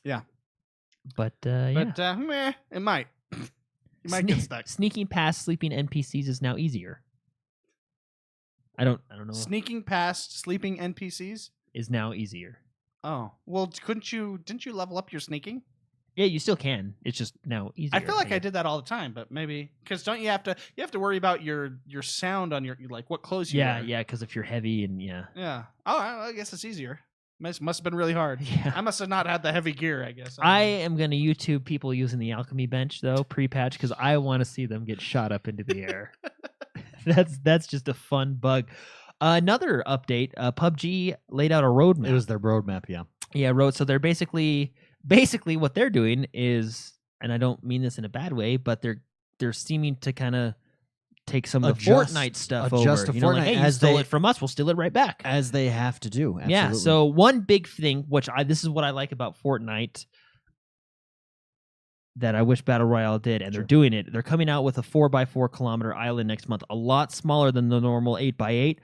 Yeah. But yeah. But meh, it might. You might get stuck. Sneaking past sleeping NPCs is now easier. I don't know. Sneaking past sleeping NPCs? Is now easier. Oh. Well, didn't you level up your sneaking? Yeah, you still can. It's just now easier. I feel like I did that all the time, but maybe because don't you have to worry about your sound on your like what clothes you Yeah, wear. yeah, because if you're heavy and yeah. Yeah. Oh, I guess it's easier. Must have been really hard. Yeah. I must have not had the heavy gear, I guess. I am gonna YouTube people using the alchemy bench though pre-patch because I want to see them get shot up into the air. That's just a fun bug. Another update: PUBG laid out a roadmap. It was their roadmap, yeah. Yeah, so they're basically what they're doing is, and I don't mean this in a bad way, but they're seeming to kind of take some of the Fortnite stuff adjust over. to You know, like, Fortnite hey, you as stole they- it from us, we'll steal it right back. As they have to do. Absolutely. Yeah. So one big thing, which this is what I like about Fortnite, that I wish Battle Royale did, and they're doing it. They're coming out with a 4x4 kilometer island next month, a lot smaller than the normal 8x8.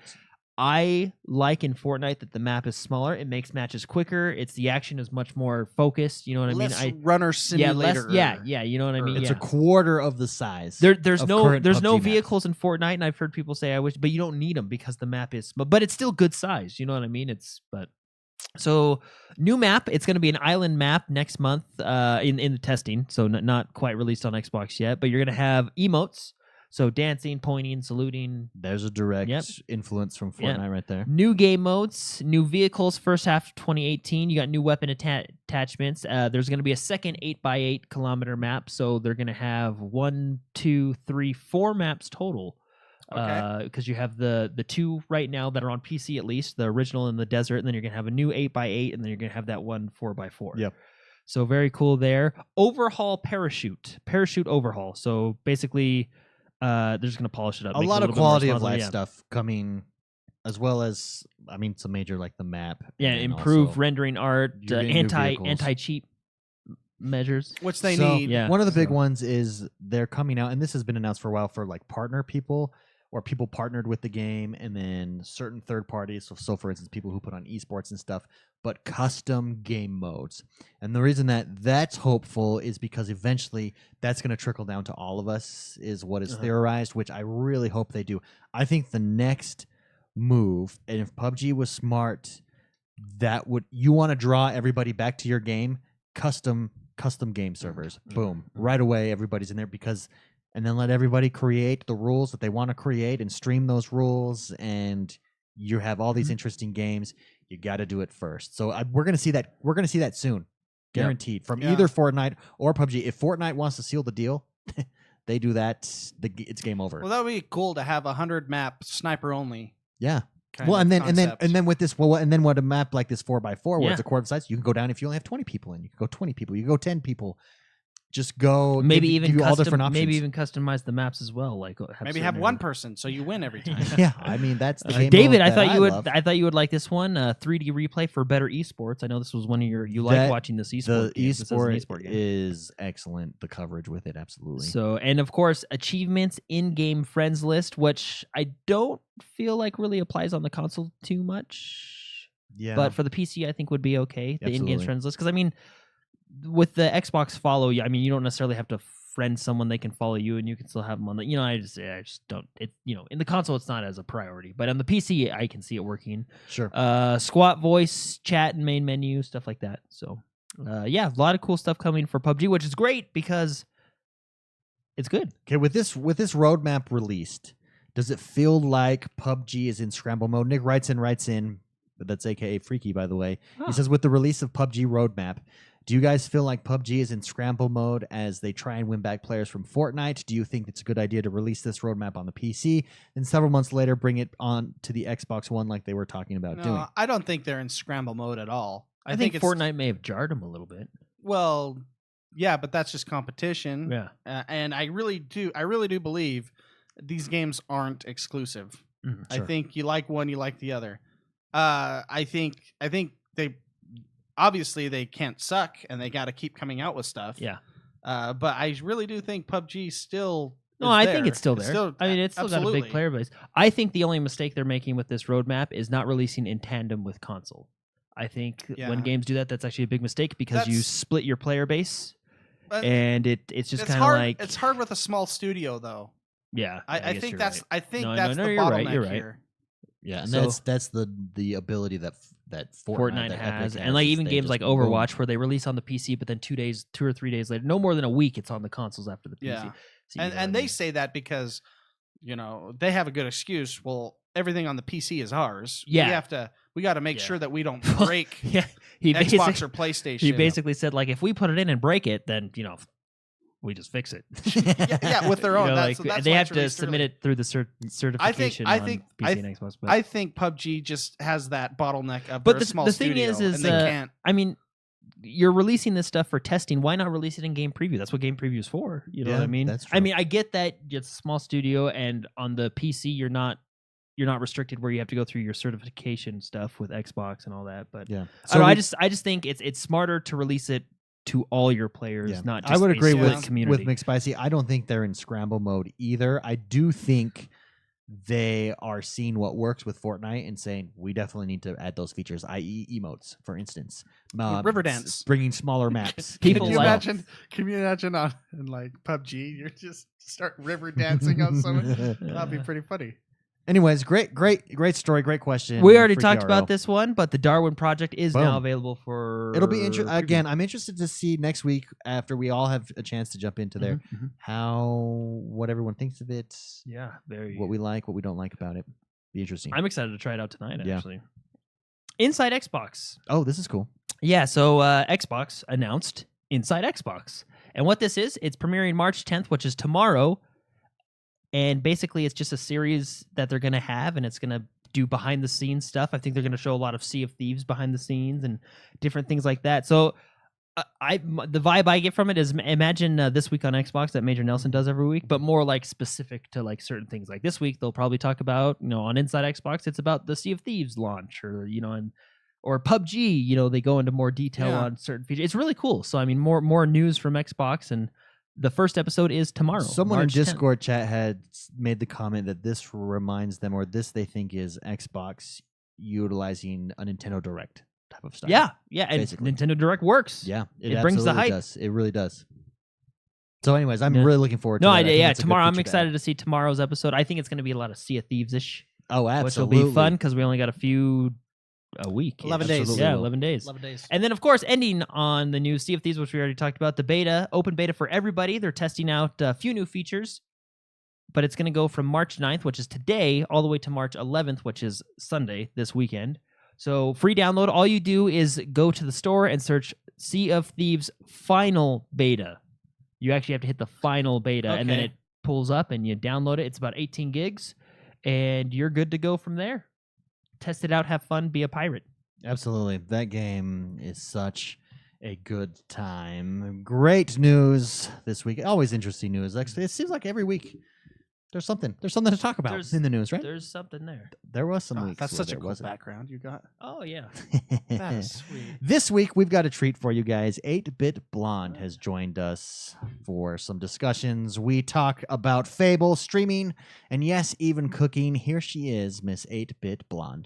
I like in Fortnite that the map is smaller. It makes matches quicker. The action is much more focused. You know what less I mean? runner simulator. Yeah. You know what I mean? it's Yeah. a quarter of the size. There's of no current PUBG maps. vehicles in Fortnite, and I've heard people say I wish, but you don't need them because the map is. But it's still good size. You know what I mean? But So new map. It's going to be an island map next month in the testing. So not quite released on Xbox yet. But you're going to have emotes. So dancing, pointing, saluting. There's a direct influence from Fortnite right there. New game modes, new vehicles. First half of 2018. You got new weapon attachments. There's going to be a second 8x8 kilometer map. So they're going to have 1, 2, 3, 4 maps total. Okay. Because you have the two right now that are on PC at least, the original in the desert, and then you're gonna have a new 8x8, and then you're gonna have that one 4x4. Yep. So very cool there. Overhaul parachute overhaul. So basically, they're just gonna polish it up. A make it lot of little bit more quality of responsive. life stuff coming, as well as some major like the map. Yeah, and then improved also rendering art, you're getting new vehicles. anti cheat measures. Which they So, need. Yeah. One of the big ones is they're coming out, and this has been announced for a while for like partner people or people partnered with the game, and then certain third parties. So for instance, people who put on esports and stuff, but custom game modes. And the reason that that's hopeful is because eventually that's going to trickle down to all of us, is what is theorized, which I really hope they do. I think the next move, and if PUBG was smart, you want to draw everybody back to your game, custom game servers. Boom. Right away, everybody's in there and then let everybody create the rules that they want to create and stream those rules, and you have all these interesting games. You got to do it first. So we're going to see that. We're going to see that soon, guaranteed, from either Fortnite or PUBG. If Fortnite wants to seal the deal, they do that. It's game over. Well, that would be cool to have 100 map sniper only. Yeah. kind Well, of and concept. then with this, and then what a map like this 4x4, where Yeah. it's a quarter of size, you can go down if you only have 20 people in. You can go 20 people. You can go 10 people. Just go. Maybe give even you all custom, different options. maybe even customize the maps as well. Like Maybe have one person so you win every time. Yeah, I mean that's the game David, mode I thought that you would. love. I thought you would like this one. 3D replay for better esports. I know this was one of you like watching this The esport. Games. This is an esport game. is excellent. The coverage with it, absolutely. So, and of course, achievements in-game friends list, which I don't feel like really applies on the console too much. Yeah, But for the PC, I think would be okay. The in-game Absolutely. friends list, because I mean, with the Xbox follow, I mean, you don't necessarily have to friend someone; they can follow you, and you can still have them on the. I just don't. It in the console, it's not as a priority, but on the PC, I can see it working. sure. Squat voice, chat, and main menu, stuff like that. So, yeah, a lot of cool stuff coming for PUBG, which is great because it's good. Okay, with this roadmap released, does it feel like PUBG is in scramble mode? Nick writes in, but that's AKA Freaky, by the way. He says, with the release of PUBG roadmap, do you guys feel like PUBG is in scramble mode as they try and win back players from Fortnite? Do you think it's a good idea to release this roadmap on the PC and several months later bring it on to the Xbox One like they were talking about doing? No, I don't think they're in scramble mode at all. I think it's Fortnite may have jarred them a little bit. Well, yeah, but that's just competition. Yeah. And I really do believe these games aren't exclusive. I Sure. think you like one, you like the other. I think they obviously they can't suck and they got to keep coming out with stuff. Yeah. But I really do think PUBG still. No, is I there. think it's still there. I mean, it's still got a absolutely. big player base. I think the only mistake they're making with this roadmap is not releasing in tandem with console. I think when Yeah. games do that, that's actually a big mistake because you That's- split your player base, But and it's just it's kind of hard. like It's hard with a small studio, though. yeah. I guess think you're that's right. I think No, that's no, the you're right, bottleneck you're right. here. Yeah, and So- that's the ability that Fortnite that Epic has, and has, like is even they games just like boom. Overwatch, where they release on the PC, but then 2 or 3 days later, no more than a week, it's on the consoles after the PC. Yeah. So, And they say that because they have a good excuse. Well, everything on the PC is ours. Yeah. We got to make Yeah. sure that we don't break yeah, he Xbox or PlayStation. He basically said, like, if we put it in and break it, then we just fix it. yeah, with their own. Like, that's they why have it's to released submit early. it through the certification I on think- PC and Xbox. But I think PUBG just has that bottleneck of But their the- small the thing studio, is and they can't. I mean, you're releasing this stuff for testing. Why not release it in game preview? That's what game preview is for. You know what I Yeah, mean? that's I true. mean, I get that it's a small studio, and on the PC, you're not restricted where you have to go through your certification stuff with Xbox and all that. But Yeah. I don't know, I just think it's smarter to release it to all your players, Yeah. not just I would a agree split with community. McSpicy. I don't think they're in scramble mode either. I do think they are seeing what works with Fortnite and saying we definitely need to add those features, i.e., emotes, for instance. Riverdance. Bringing smaller maps. People Can you like- imagine? Can you imagine on in like PUBG? You're just start river dancing on someone. That'd be pretty funny. Anyways, great story, great question. We already Freaky talked RO. about this one, but the Darwin Project is Boom. now available for. It'll be interesting. preview. Again, I'm interested to see next week after we all have a chance to jump into there what everyone thinks of it. Yeah, very. What we like, what we don't like about it. Be interesting. I'm excited to try it out tonight. Yeah. Actually, Inside Xbox. Oh, this is cool. Yeah, so Xbox announced Inside Xbox, and what this is, it's premiering March 10th, which is tomorrow. And basically, it's just a series that they're going to have, and it's going to do behind the scenes stuff. I think they're going to show a lot of Sea of Thieves behind the scenes and different things like that. So, the vibe I get from it is imagine this week on Xbox that Major Nelson does every week, but more like specific to like certain things. Like this week, they'll probably talk about on Inside Xbox, it's about the Sea of Thieves launch, or or PUBG. They go into more detail on certain features. It's really cool. So I mean, more news from Xbox and. The first episode is tomorrow. Someone March in 10th. Discord chat had made the comment that this reminds them, or this they think is Xbox utilizing a Nintendo Direct type of style. Yeah, and basically. Nintendo Direct works. Yeah, It brings the absolutely hype. Does. It really does. So, anyways, I'm Yeah. really looking forward to No, that. I think yeah. it's a good Tomorrow, I'm feature to excited add. to see tomorrow's episode. I think it's going to be a lot of Sea of Thieves ish, Oh, which absolutely. will be fun because we only got a week, 11 days. Absolutely. Yeah, will. 11 days. 11 days. And then, of course, ending on the new Sea of Thieves, which we already talked about, the beta, open beta for everybody. They're testing out a few new features, but it's going to go from March 9th, which is today, all the way to March 11th, which is Sunday, this weekend. So free download. All you do is go to the store and search Sea of Thieves Final Beta. You actually have to hit the Final Beta, and then Okay. it pulls up and you download it. It's about 18 gigs, and you're good to go from there. Test it out, have fun, be a pirate. Absolutely. That game is such a good time. Great news this week. Always interesting news. Actually, it seems like every week there's something to talk about in the news, right? There's something there. There was some Oh, weeks. that's where such a there cool wasn't. background you got. Oh, yeah. That is sweet. This week, we've got a treat for you guys. 8BitBlonde has joined us for some discussions. We talk about Fable, streaming, and yes, even cooking. Here she is, Miss 8BitBlonde.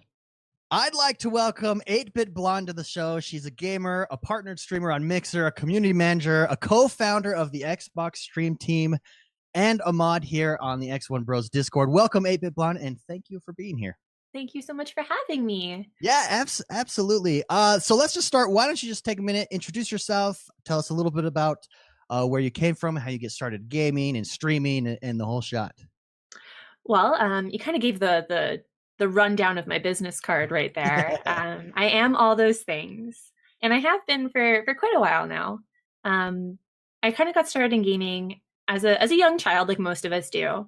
I'd like to welcome 8BitBlonde to the show. She's a gamer, a partnered streamer on Mixer, a community manager, a co-founder of the Xbox Stream Team, and a mod here on the XoneBros Discord. Welcome, 8BitBlonde, and thank you for being here. Thank you so much for having me. Yeah, absolutely. So let's just start. Why don't you just take a minute, introduce yourself, tell us a little bit about where you came from, how you get started gaming and streaming, and the whole shot. Well, you kind of gave the rundown of my business card right there. I am all those things, and I have been for quite a while now. I kind of got started in gaming as a young child, like most of us do.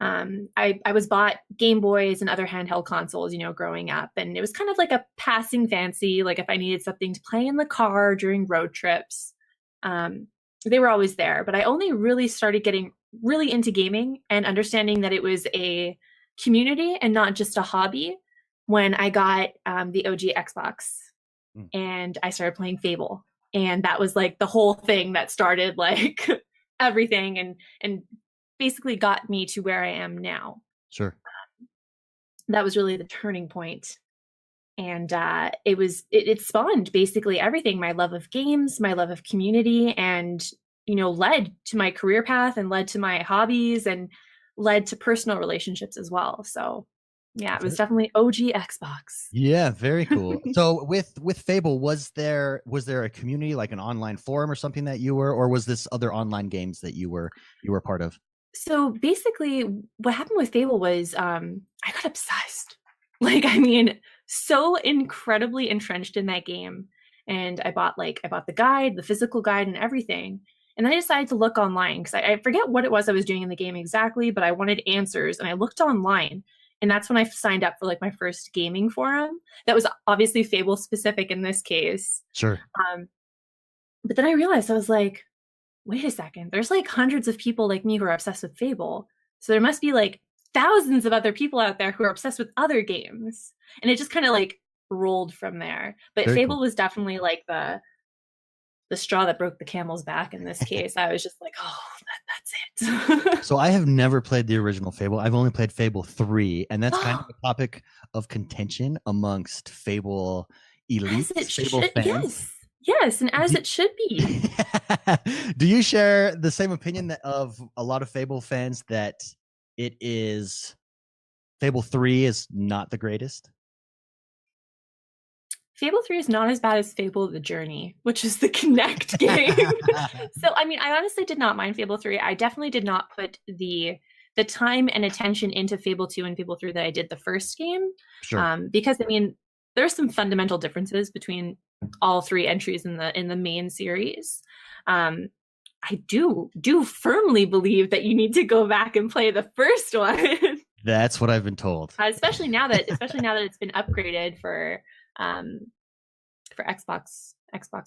I was bought Game Boys and other handheld consoles, growing up, and it was kind of like a passing fancy. Like if I needed something to play in the car during road trips, they were always there. But I only really started getting really into gaming and understanding that it was a community and not just a hobby when I got the OG Xbox and I started playing Fable. And that was like the whole thing that started like everything and basically got me to where I am now. Sure. That was really the turning point. And it spawned basically everything, my love of games, my love of community, and, led to my career path and led to my hobbies and led to personal relationships as well. So yeah, it was definitely OG Xbox. Yeah, very cool. So with Fable, was there a community, like an online forum or something that you were, or was this other online games that you were part of? So basically what happened with Fable was I got obsessed. Like, I mean, so incredibly entrenched in that game. And I bought the guide, the physical guide and everything. And then I decided to look online because I forget what it was I was doing in the game exactly, but I wanted answers. And I looked online. And that's when I signed up for like my first gaming forum. That was obviously Fable specific in this case. Sure. But then I realized, I was like, wait a second, there's like hundreds of people like me who are obsessed with Fable. So there must be like thousands of other people out there who are obsessed with other games. And it just kind of like rolled from there. But Very Fable cool. was definitely like the straw that broke the camel's back in this case. I was just like, oh, that's it. So I have never played the original Fable. I've only played Fable 3, and that's kind of a topic of contention amongst Fable elites, Fable fans. Yes, and as it should be. Do you share the same opinion of a lot of Fable fans that it is Fable 3 is not the greatest. Fable 3 is not as bad as Fable the Journey, which is the Kinect game. So, I mean, I honestly did not mind Fable 3. I definitely did not put the time and attention into Fable 2 and Fable 3 that I did the first game. Sure. Because, I mean, there's some fundamental differences between all three entries in the main series. I do firmly believe that you need to go back and play the first one. That's what I've been told. especially now that it's been upgraded for Xbox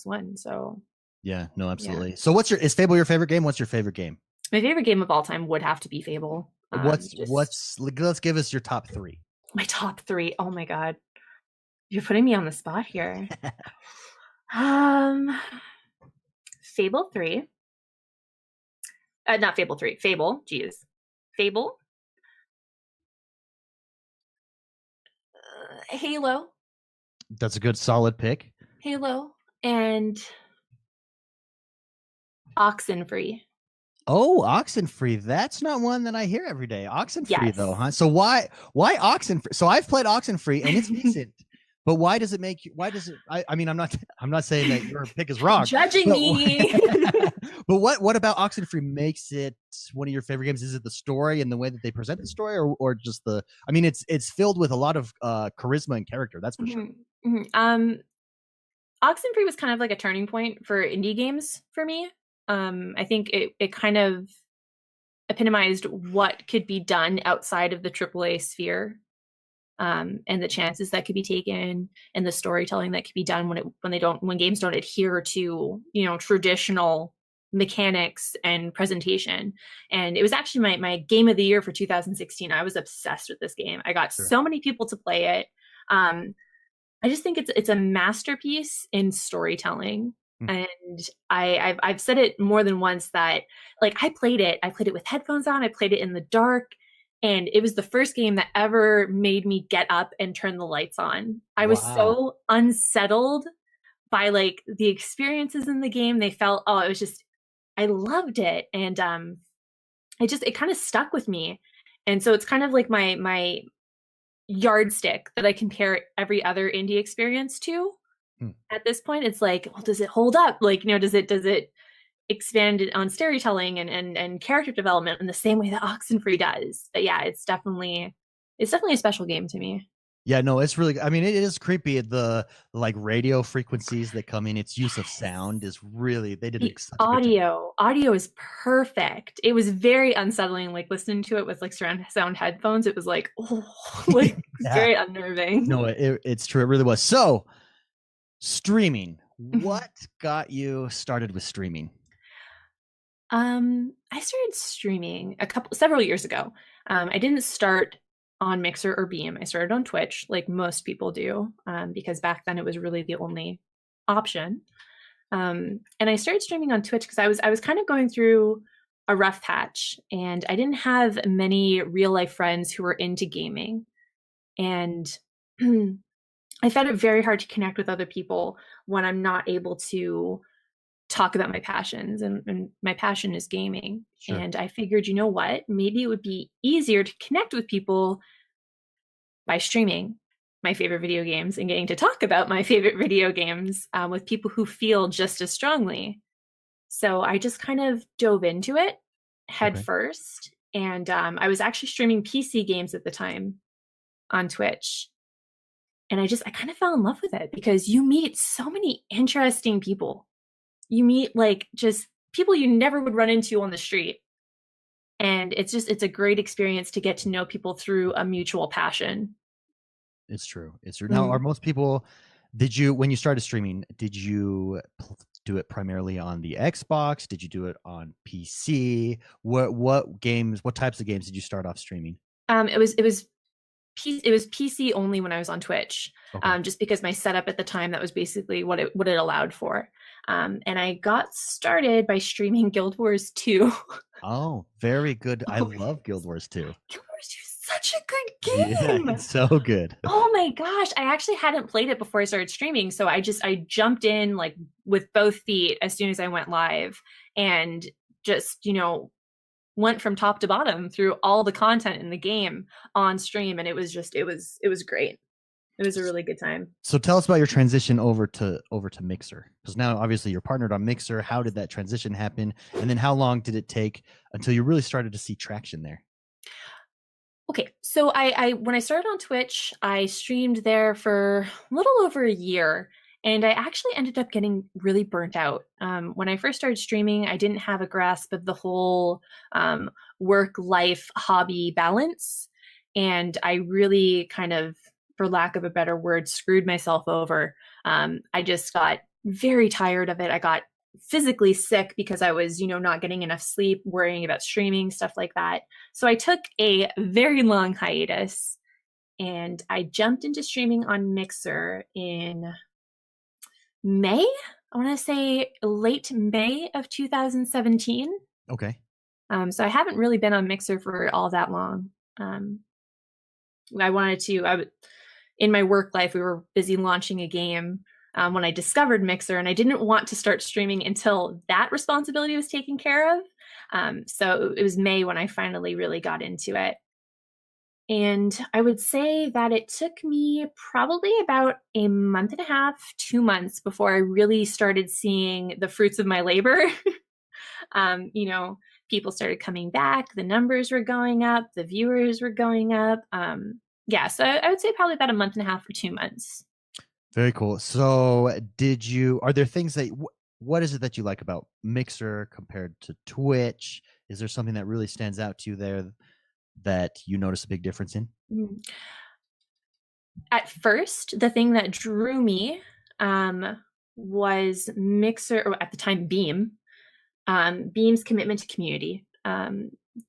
One. So Yeah, no, absolutely. So is Fable your favorite game? What's your favorite game? my favorite game of all time would have to be Fable. Let's give us your top 3. My top 3? Oh my god, you're putting me on the spot here. Fable 3. Not Fable 3. Fable. Geez. Fable. Halo. That's a good solid pick. Halo and Oxenfree. Oh, Oxenfree. That's not one that I hear every day. Oxenfree, though, Yes. huh? So why Oxenfree? So I've played Oxenfree and it's decent. But why does it make you? Why does it? I mean, I'm not saying that your pick is wrong. Judging me. But what about Oxenfree makes it one of your favorite games? Is it the story and the way that they present the story, or just the? I mean, it's filled with a lot of charisma and character. That's for sure. Oxenfree was kind of like a turning point for indie games for me. I think it kind of epitomized what could be done outside of the AAA sphere, and the chances that could be taken, and the storytelling that could be done when games don't adhere to traditional mechanics and presentation. And it was actually my game of the year for 2016. I was obsessed with this game. I got so many people to play it. I just think it's a masterpiece in storytelling. And I've said it more than once that I played it with headphones on. I played it in the dark, and it was the first game that ever made me get up and turn the lights on. I was so unsettled by the experiences in the game. They felt, it was just, I loved it. And it kind of stuck with me. And so it's kind of like my yardstick that I compare every other indie experience to. At this point, it's like, well, does it hold up? Does it expand on storytelling and character development in the same way that Oxenfree does? But yeah, it's definitely a special game to me. Yeah, no, it's really. I mean, it is creepy. The radio frequencies that come in. Its use of sound is really. They did such a good job. Audio is perfect. It was very unsettling. Listening to it with surround sound headphones, it was very unnerving. No, it's true. It really was. So, streaming. What got you started with streaming? I started streaming several years ago. I didn't start on Mixer or Beam. I started on Twitch, like most people do, because back then it was really the only option. And I started streaming on Twitch because I was kind of going through a rough patch, and I didn't have many real life friends who were into gaming, and I found it very hard to connect with other people when I'm not able to talk about my passions, and my passion is gaming. Sure. And I figured, you know what, maybe it would be easier to connect with people by streaming my favorite video games and getting to talk about my favorite video games with people who feel just as strongly. So I just kind of dove into it head first. And I was actually streaming PC games at the time on Twitch. And I kind of fell in love with it because you meet so many interesting people. You meet just people you never would run into on the street. And it's a great experience to get to know people through a mutual passion. It's true. It's true. Now, are most people, when you started streaming, did you do it primarily on the Xbox? Did you do it on PC? What types of games did you start off streaming? It was PC only when I was on Twitch, just because my setup at the time, that was basically what it allowed for. And I got started by streaming Guild Wars 2. Oh, very good. I love Guild Wars 2. Guild Wars 2 is such a good game. Yeah, it's so good. Oh my gosh. I actually hadn't played it before I started streaming. So I jumped in with both feet as soon as I went live, and just, went from top to bottom through all the content in the game on stream, and it was great. It was a really good time. So tell us about your transition over to Mixer, because now obviously you're partnered on Mixer. How did that transition happen, and then how long did it take until you really started to see traction there? Okay, so I when I started on Twitch, I streamed there for a little over a year, and I actually ended up getting really burnt out. When I first started streaming, I didn't have a grasp of the whole work-life hobby balance, and I really kind of, for lack of a better word, screwed myself over. I just got very tired of it. I got physically sick because I was, not getting enough sleep, worrying about streaming, stuff like that. So I took a very long hiatus and I jumped into streaming on Mixer in May. I want to say late May of 2017. Okay. So I haven't really been on Mixer for all that long. In my work life, we were busy launching a game when I discovered Mixer, and I didn't want to start streaming until that responsibility was taken care of. So it was May when I finally really got into it. And I would say that it took me probably about a month and a half, 2 months before I really started seeing the fruits of my labor. People started coming back, the numbers were going up, the viewers were going up. So I would say probably about a month and a half or 2 months. Very cool. So are there things that, what is it that you like about Mixer compared to Twitch? Is there something that really stands out to you there that you notice a big difference in? At first, the thing that drew me was Mixer, or at the time Beam, Beam's commitment to community.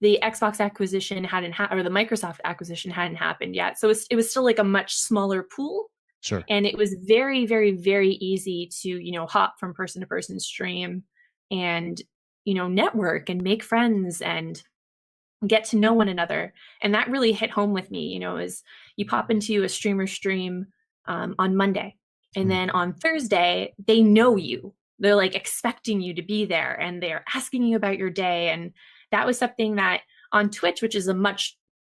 The Xbox acquisition or the Microsoft acquisition hadn't happened yet. So it was still like a much smaller pool. Sure. And it was very, very, very easy to, hop from person to person, stream and, network and make friends and get to know one another. And that really hit home with me, as you pop into a streamer stream on Monday. And then on Thursday, they know you. They're like expecting you to be there and they're asking you about your day. And that was something that on Twitch, which is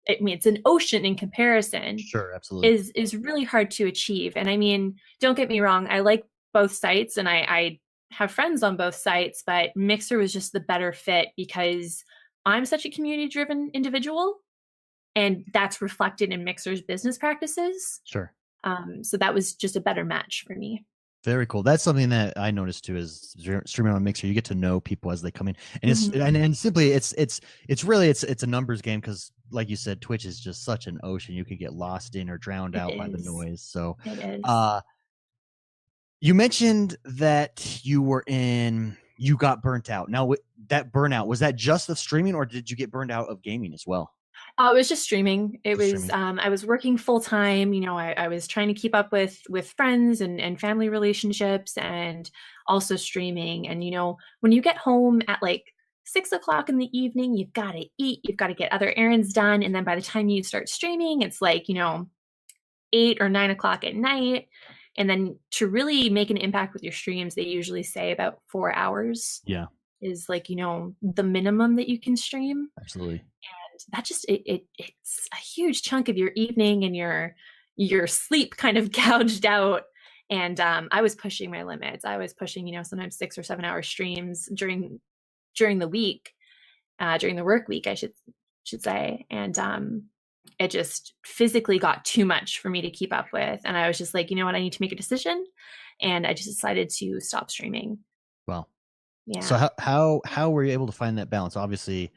it's an ocean in comparison. Sure, absolutely. Is really hard to achieve. And I mean, don't get me wrong, I like both sites and I have friends on both sites, but Mixer was just the better fit because I'm such a community-driven individual, and that's reflected in Mixer's business practices. Sure. So that was just a better match for me. Very cool. That's something that I noticed too, is streaming on Mixer. You get to know people as they come in, and and simply it's really a numbers game, because like you said, Twitch is just such an ocean. You could get lost in or drowned out by the noise. So it is. You mentioned that you got burnt out. Now, that burnout, was that just of streaming, or did you get burned out of gaming as well? It was just streaming. It was I was working full time. I was trying to keep up with friends and family relationships, and also streaming. And when you get home at like 6 o'clock in the evening, you've got to eat, you've got to get other errands done, and then by the time you start streaming, it's like 8 or 9 o'clock at night. And then to really make an impact with your streams, they usually say about 4 hours. Yeah, is like the minimum that you can stream. Absolutely. That just it's a huge chunk of your evening and your sleep kind of gouged out. And I was pushing my limits. I was pushing sometimes 6 or 7 hour streams during the week, during the work week, I should say. And it just physically got too much for me to keep up with. And I was just like, you know what, I need to make a decision. And I just decided to stop streaming. Well, yeah. So how were you able to find that balance? Obviously,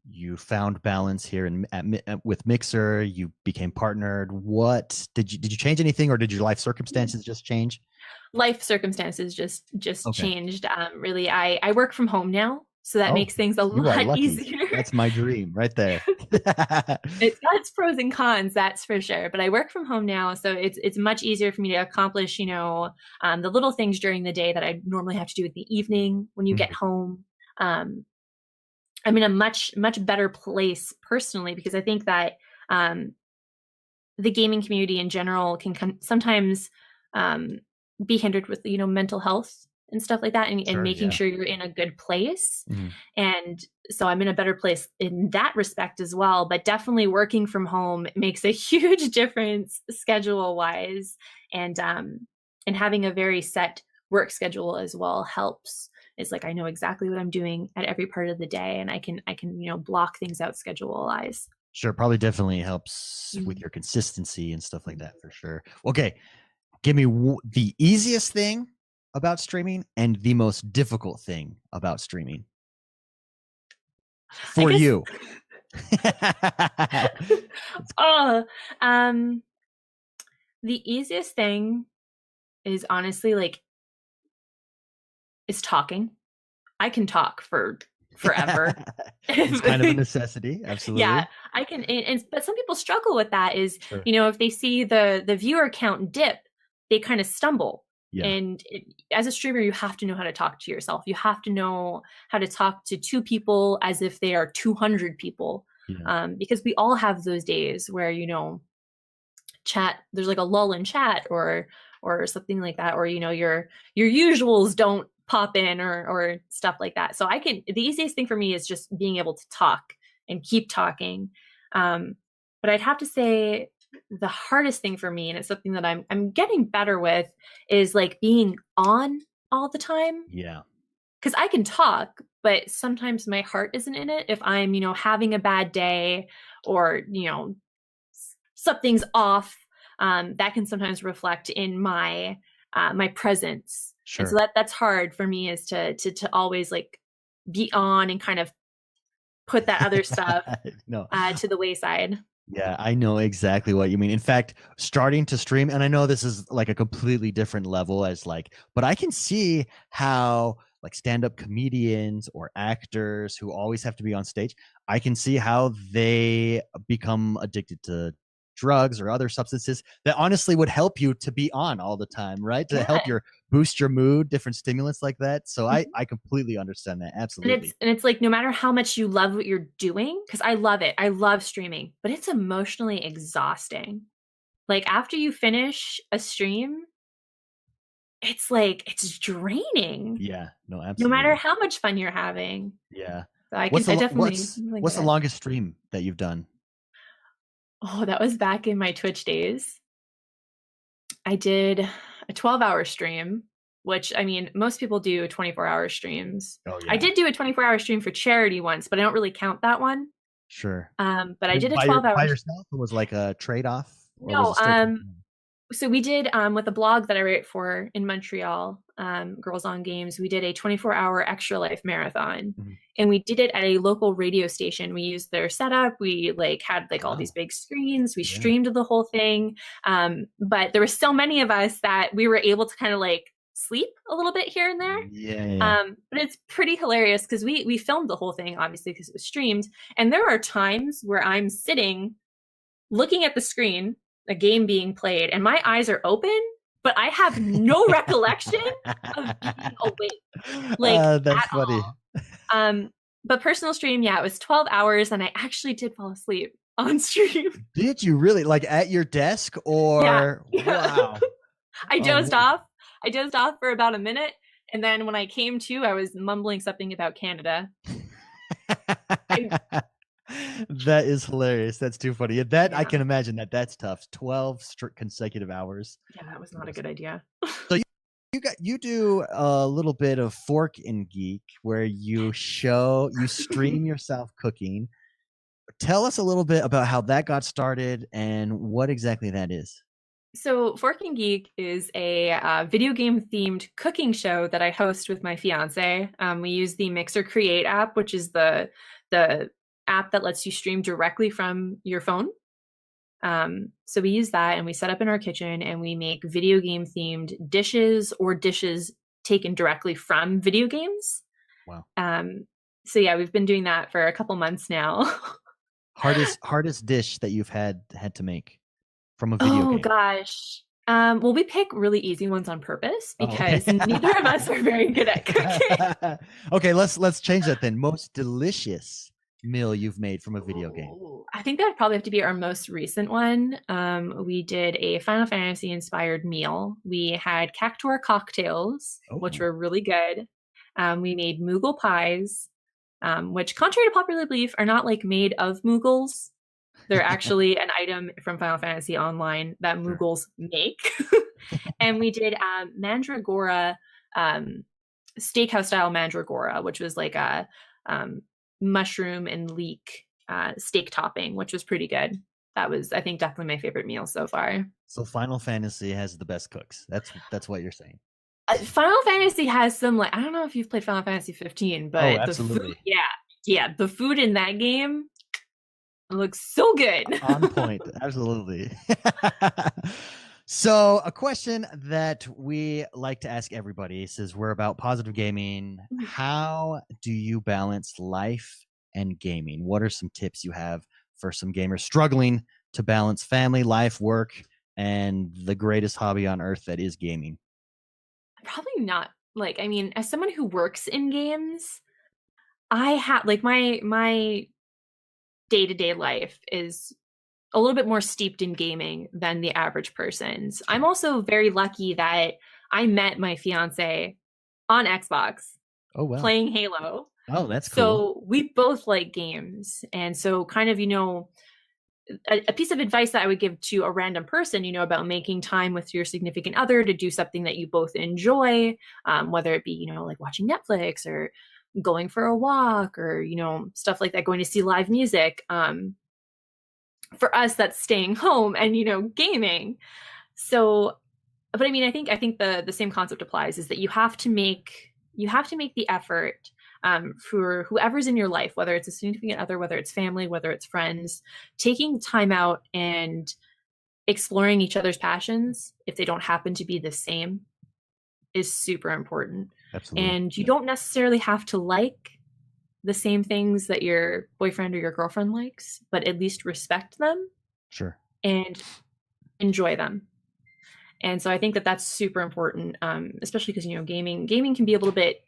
you found balance here with Mixer. You became partnered. What did you change anything, or did your life circumstances just change? Life circumstances just changed. Really, I work from home now, so that makes things a lot easier. That's my dream right there. It's got its pros and cons, that's for sure. But I work from home now, so it's much easier for me to accomplish, the little things during the day that I normally have to do in the evening when you get home. I'm in a much, much better place personally, because I think that the gaming community in general can sometimes be hindered with, mental health and stuff like that, and Sure, making yeah. sure you're in a good place. Mhm. And so I'm in a better place in that respect as well. But definitely working from home makes a huge difference schedule wise, and having a very set work schedule as well helps. It's like I know exactly what I'm doing at every part of the day, and I can block things out schedule wise. Sure, probably definitely helps with your consistency and stuff like that for sure. Okay, give me the easiest thing about streaming and the most difficult thing about streaming for you. Oh, the easiest thing is honestly is talking. I can talk for forever. It's kind of a necessity, absolutely. Yeah, I can, but some people struggle with that. Is Sure. if they see the viewer count dip, they kind of stumble. Yeah. And as a streamer, you have to know how to talk to yourself. You have to know how to talk to two people as if they are 200 people. Yeah. Because we all have those days where chat, there's like a lull in chat or something like that, or your usuals don't pop in or stuff like that. So the easiest thing for me is just being able to talk and keep talking. But I'd have to say the hardest thing for me, and it's something that I'm getting better with, is like being on all the time. Yeah. Because I can talk, but sometimes my heart isn't in it. If I'm, having a bad day or, something's off, that can sometimes reflect in my my presence. Sure. And so that's hard for me, is to always like be on and kind of put that other stuff to the wayside. Yeah, I know exactly what you mean. In fact, starting to stream, and I know this is like a completely different level but I can see how like stand-up comedians or actors who always have to be on stage, I can see how they become addicted to drugs or other substances that honestly would help you to be on all the time, right? To help boost your mood, different stimulants like that. So I completely understand that. Absolutely. And it's like, no matter how much you love what you're doing, because I love it. I love streaming, but it's emotionally exhausting. Like after you finish a stream, it's like, it's draining. Yeah, no, absolutely. No matter how much fun you're having. Yeah. So What's the longest stream that you've done? Oh, that was back in my Twitch days. I did a 12-hour stream, which, I mean, most people do 24-hour streams. Oh, yeah. I did do a 24-hour stream for charity once, but I don't really count that one. Sure. But I did a 12-hour. By yourself? It was like a trade-off? No, so we did with a blog that I write for in Montreal, Girls on Games, we did a 24-hour Extra Life marathon. Mm-hmm. And we did it at a local radio station. We used their setup. We had all these big screens. We streamed the whole thing. But there were so many of us that we were able to kind of sleep a little bit here and there. Yeah. But it's pretty hilarious because we filmed the whole thing, obviously, because it was streamed. And there are times where I'm sitting looking at the screen, a game being played, and my eyes are open, but I have no recollection of being awake. That's funny. But personal stream, it was 12 hours, and I actually did fall asleep on stream. Did you really? Like at your desk, or wow? I dozed off. I dozed off for about a minute, and then when I came to, I was mumbling something about Canada. That is hilarious. That's too funny. I can imagine that's tough. 12 consecutive hours. Yeah, that was not a good idea. So you do a little bit of Fork and Geek where you stream yourself cooking. Tell us a little bit about how that got started and what exactly that is. So Fork and Geek is a video game themed cooking show that I host with my fiance. We use the Mixer Create app, which is the app that lets you stream directly from your phone. So we use that, and we set up in our kitchen, and we make video game themed dishes or dishes taken directly from video games. Wow. So yeah, we've been doing that for a couple months now. hardest dish that you've had to make from a video game? Oh gosh. Well, we pick really easy ones on purpose because neither of us are very good at cooking. Okay, let's change that then. Most delicious meal you've made from a video game? Ooh, I think that would probably have to be our most recent one. We did a Final Fantasy inspired meal. We had Cactuar cocktails, which were really good. We made Moogle pies, which, contrary to popular belief, are not like made of Moogles. They're actually an item from Final Fantasy Online that Moogles make. And we did Mandragora, steakhouse style Mandragora, which was like a mushroom and leek steak topping, which was pretty good. That was, I think, definitely my favorite meal so far. So Final Fantasy has the best cooks. That's what you're saying. Final Fantasy has some, like, I don't know if you've played Final Fantasy 15, but the food, the food in that game looks so good. On point. Absolutely. So a question that we like to ask everybody, says we're about positive gaming. How do you balance life and gaming? What are some tips you have for some gamers struggling to balance family, life, work, and the greatest hobby on earth that is gaming? Probably not. Like, I mean, as someone who works in games, I have, like, my day-to-day life is a little bit more steeped in gaming than the average person's. I'm also very lucky that I met my fiance on Xbox playing Halo. Oh, that's cool. So we both like games. And so kind of, a piece of advice that I would give to a random person, about making time with your significant other to do something that you both enjoy, whether it be, like watching Netflix or going for a walk or, stuff like that, going to see live music. For us, that's staying home and, gaming. So, but I mean, I think the same concept applies, is that you have to make the effort for whoever's in your life, whether it's a significant other, whether it's family, whether it's friends, taking time out and exploring each other's passions, if they don't happen to be the same, is super important. Absolutely. And you don't necessarily have to like the same things that your boyfriend or your girlfriend likes, but at least respect them. Sure. And enjoy them. And so I think that that's super important, especially because, gaming can be a little bit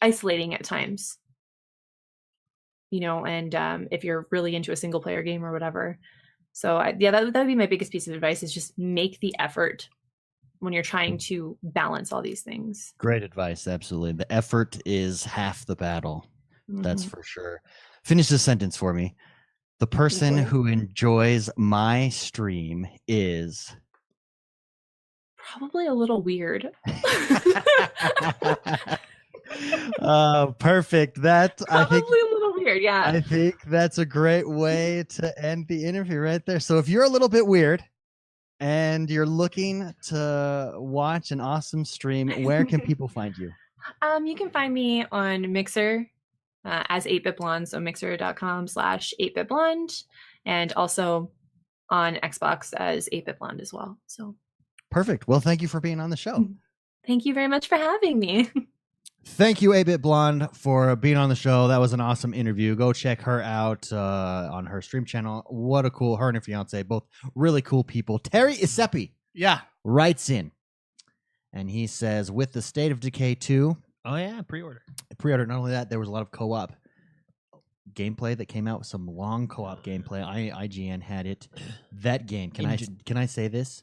isolating at times, and if you're really into a single player game or whatever. So that would be my biggest piece of advice, is just make the effort when you're trying to balance all these things. Great advice. Absolutely. The effort is half the battle. That's for sure. Finish this sentence for me. The person who enjoys my stream is probably a little weird. Perfect. That probably a little weird. Yeah. I think that's a great way to end the interview right there. So if you're a little bit weird and you're looking to watch an awesome stream, where can people find you? You can find me on Mixer as 8BitBlonde, so mixer.com/8BitBlonde, and also on Xbox as 8BitBlonde as well. So perfect. Well, thank you for being on the show. Thank you very much for having me. Thank you, 8BitBlonde, for being on the show. That was an awesome interview. Go check her out on her stream channel. What a cool, her and her fiance, both really cool people. Terry Isepi writes in, and he says, with the State of Decay 2, pre-order. Not only that, there was a lot of co-op gameplay that came out, some long co-op gameplay. IGN had it. That game, can I say this?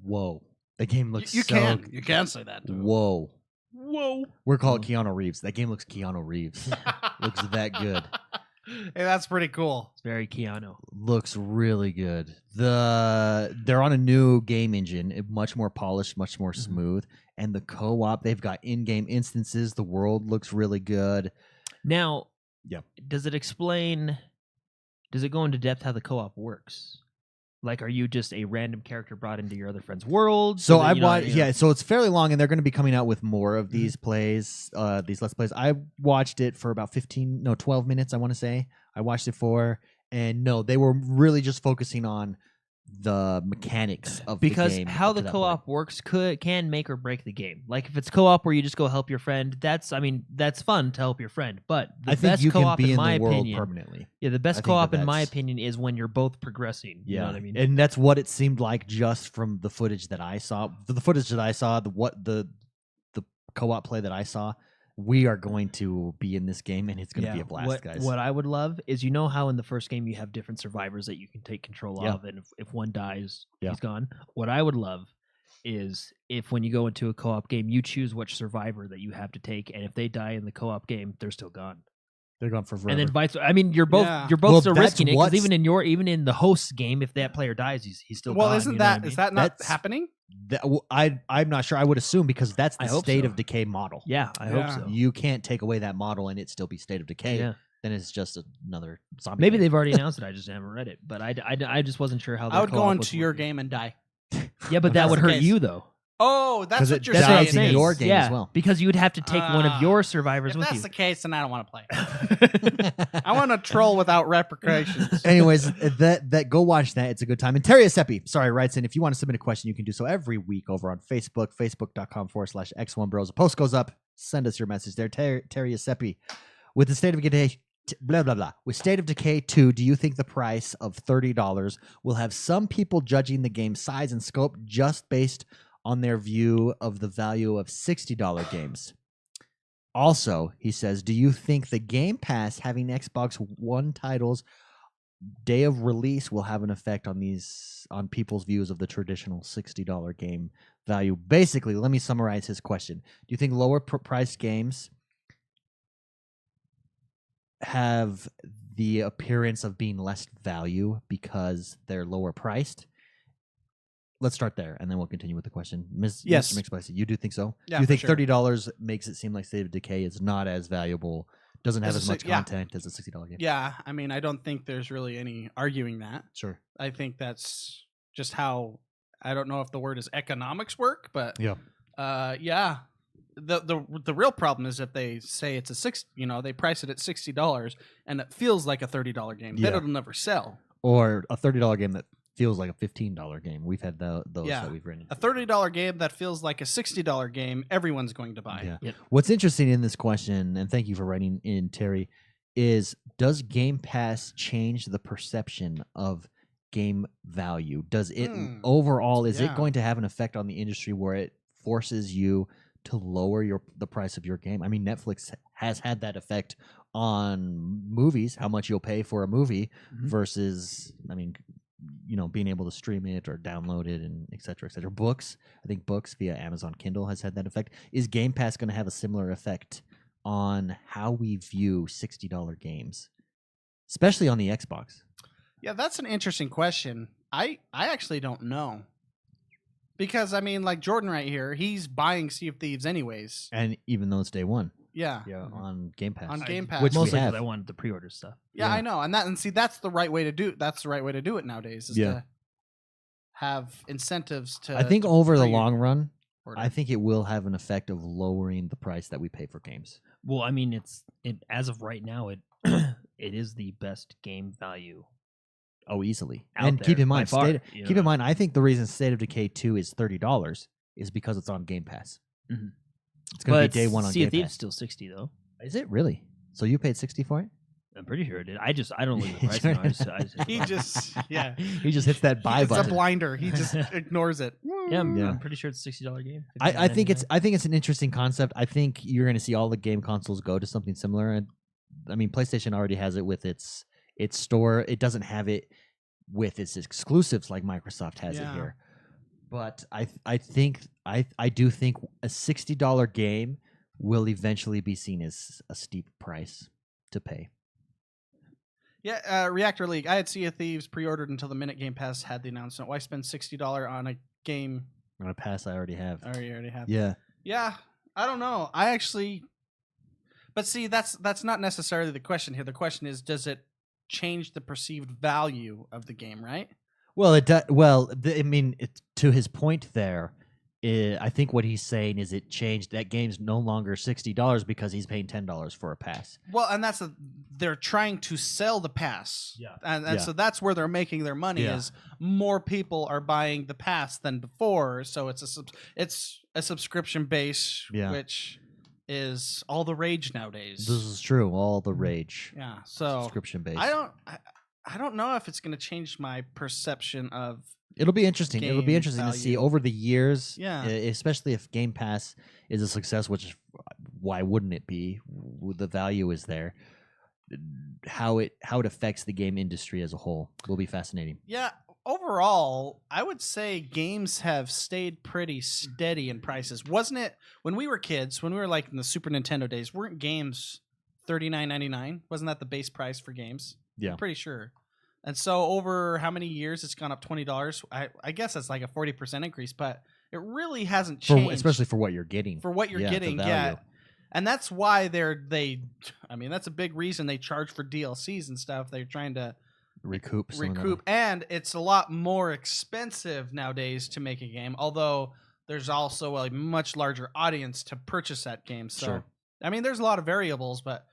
Whoa. The game looks you can say that. Whoa. We're calling Keanu Reeves. That game looks Keanu Reeves. Looks that good. Hey, that's pretty cool. It's very Keanu. Looks really good. They're on a new game engine, much more polished, much more smooth. And the co-op, they've got in-game instances. The world looks really good. Now, does it go into depth how the co-op works? Like, are you just a random character brought into your other friend's world? So I watched, so it's fairly long, and they're going to be coming out with more of these plays, these Let's Plays. I watched it for about 12 minutes, I want to say. I watched it for, and no, they were really just focusing on the mechanics of the game. Because how the co-op works can make or break the game. Like, if it's co-op where you just go help your friend, that's fun to help your friend. But the best co-op, in my opinion, permanently. Yeah, the best co-op, in my opinion, is when you're both progressing. Yeah, you know what I mean? And that's what it seemed like just from the footage that I saw. The footage that I saw, the co-op play that I saw, we are going to be in this game, and it's going to be a blast, what, guys. What I would love is, you know how in the first game you have different survivors that you can take control Yeah. of, and if one dies, Yeah. he's gone. What I would love is if when you go into a co-op game, you choose which survivor that you have to take, and if they die in the co-op game, they're still gone. They're gone for forever. And then vice. I mean, you're both Yeah. you're both Well, still that's risking it, because what's- even in the host game, if that player dies, he's still Well, gone. isn't you know what I that mean? is that not That's- happening? I'm not sure. I would assume because that's the I hope state so. of decay model. Yeah, I Yeah. hope so. You can't take away that model and it still be state of decay. Yeah. Then it's just another zombie. Maybe game. they've already announced it. I just haven't read it, but I just wasn't sure how. I would their go co-op into was your working. game and die. Yeah, but that That's would the hurt case. you though. Oh, that's 'Cause what it you're dies saying. in your game yeah, as well. because you would have to take one of your survivors If with that's you. the case, then I don't want to play. I want to troll without repercussions. Anyways, that go watch that. It's a good time. And Terry Asepi, writes in, if you want to submit a question, you can do so every week over on Facebook, facebook.com/X1Bros. A post goes up. Send us your message there. Terry Asepi, with the State of Decay, blah, blah, blah. With State of Decay 2, do you think the price of $30 will have some people judging the game's size and scope just based on their view of the value of $60 games? Also, he says, do you think the Game Pass having Xbox One titles day of release will have an effect on people's views of the traditional $60 game value? Basically, let me summarize his question. Do you think lower priced games have the appearance of being less value because they're lower priced? Let's start there, and then we'll continue with the question. Yes. Mr. McSpicy, you do think so? Yeah, You for think sure. $30 makes it seem like State of Decay is not as valuable, doesn't have As a as much si- yeah. content as a $60 game? Yeah, I mean, I don't think there's really any arguing that. Sure. I think that's just how, I don't know if the word is economics work, but Yeah. yeah. The real problem is if they say it's they price it at $60 and it feels like a $30 game, then Yeah. it'll never sell. Or a $30 game that feels like a $15 game. We've had those Yeah. that we've written. A $30 game that feels like a $60 game, everyone's going to buy. Yeah. Yep. What's interesting in this question, and thank you for writing in, Terry, is does Game Pass change the perception of game value? Does it overall, is it Yeah. going to have an effect on the industry where it forces you to lower the price of your game? I mean, Netflix has had that effect on movies, how much you'll pay for a movie Mhm. versus, I mean, being able to stream it or download it and et cetera, et cetera. Books, I think books via Amazon Kindle has had that effect. Is Game Pass going to have a similar effect on how we view $60 games, especially on the Xbox? Yeah, that's an interesting question. I actually don't know. Because, I mean, like Jordan right here, he's buying Sea of Thieves anyways. And even though it's day one, Yeah. on Game Pass. On Game Pass. Which we Mostly have. because I wanted the pre-order stuff. Yeah, Yeah. I know. And see, that's the right way to do it. That's the right way to do it nowadays is Yeah. to have incentives to I think to over the pre-order. long run, I think it will have an effect of lowering the price that we pay for games. Well, I mean, as of right now, it it is the best game value. Oh, easily. Out And there, keep in by mind, far, keep in mind, I think the reason State of Decay 2 is $30 is because it's on Game Pass. Mhm. It's going to But be day one on Sea Game of Thieves Pass. still $60 though. Is it really? So you paid $60 for it? I'm pretty sure it did. I don't look at the price. now. I just He just, yeah. He just hits that buy It's a button. blinder. He just ignores it. yeah, I'm, Yeah. I'm pretty sure it's a $60 game. I think it's $59.99. an interesting concept. I think you're going to see all the game consoles go to something similar. And I mean, PlayStation already has it with its store. It doesn't have it with its exclusives like Microsoft has it Yeah. here. But I do think a $60 game will eventually be seen as a steep price to pay. Yeah, Reactor League. I had Sea of Thieves pre-ordered until the minute Game Pass had the announcement. Why spend $60 on a game On a pass, I already have. I already have? Yeah. Yeah, I don't know. But see, that's not necessarily the question here. The question is, does it change the perceived value of the game, right? Well, it does. Well, I mean, to his point there, I think what he's saying is it changed. That game's no longer $60 because he's paying $10 for a pass. Well, and they're trying to sell the pass. Yeah. And Yeah. so that's where they're making their money Yeah. is more people are buying the pass than before. So it's a subscription base, Yeah. which is all the rage nowadays. This is true. All the rage. Yeah. So Subscription based. I don't know if it's going to change my perception of. It'll be interesting. It'll be game interesting to see value. over the years. Yeah. Especially if Game Pass is a success, which why wouldn't it be? The value is there. How it affects the game industry as a whole will be fascinating. Yeah, overall, I would say games have stayed pretty steady in prices. Wasn't it when we were kids, when we were like in the Super Nintendo days, weren't games $39.99? Wasn't that the base price for games? Yeah. I'm pretty sure. And so over how many years it's gone up $20? I guess that's like a 40% increase, but it really hasn't changed. Especially for what you're getting. For what you're getting, yeah. And that's why that's a big reason they charge for DLCs and stuff. They're trying to recoup, and it's a lot more expensive nowadays to make a game, although there's also a much larger audience to purchase that game. So sure. I mean, there's a lot of variables, but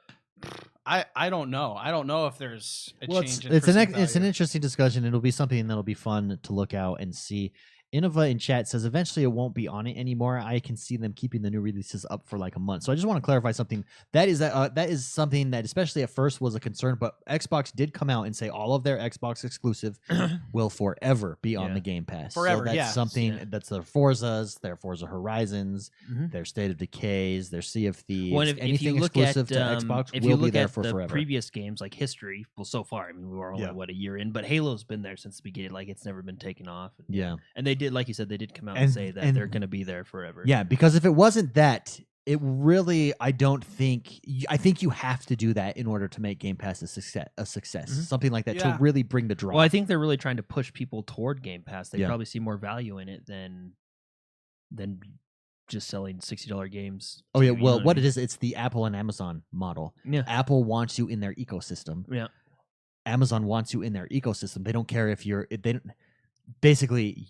I don't know. I don't know if there's a change. It's an interesting discussion. It'll be something that'll be fun to look out and see. Innova in chat says eventually it won't be on it anymore. I can see them keeping the new releases up for like a month. So I just want to clarify something. That is something that especially at first was a concern, but Xbox did come out and say all of their Xbox exclusive will forever be on the Game Pass. Forever, so that's something that's their Forzas, their Forza Horizons, their State of Decays, their Sea of Thieves. Well, anything exclusive to Xbox will be there for forever. Previous games like history, well, so far, I mean, we were only a year in, but Halo's been there since the beginning. Like it's never been taken off. And they did, like you said, they did come out and say that they're going to be there forever. Yeah, because if it wasn't that, it really, I think you have to do that in order to make Game Pass a success. Something like that to really bring the draw. Well, I think they're really trying to push people toward Game Pass. They probably see more value in it than just selling $60 games. Oh yeah, well, what it is, it's the Apple and Amazon model. Yeah. Apple wants you in their ecosystem. Yeah. Amazon wants you in their ecosystem. They don't care if basically,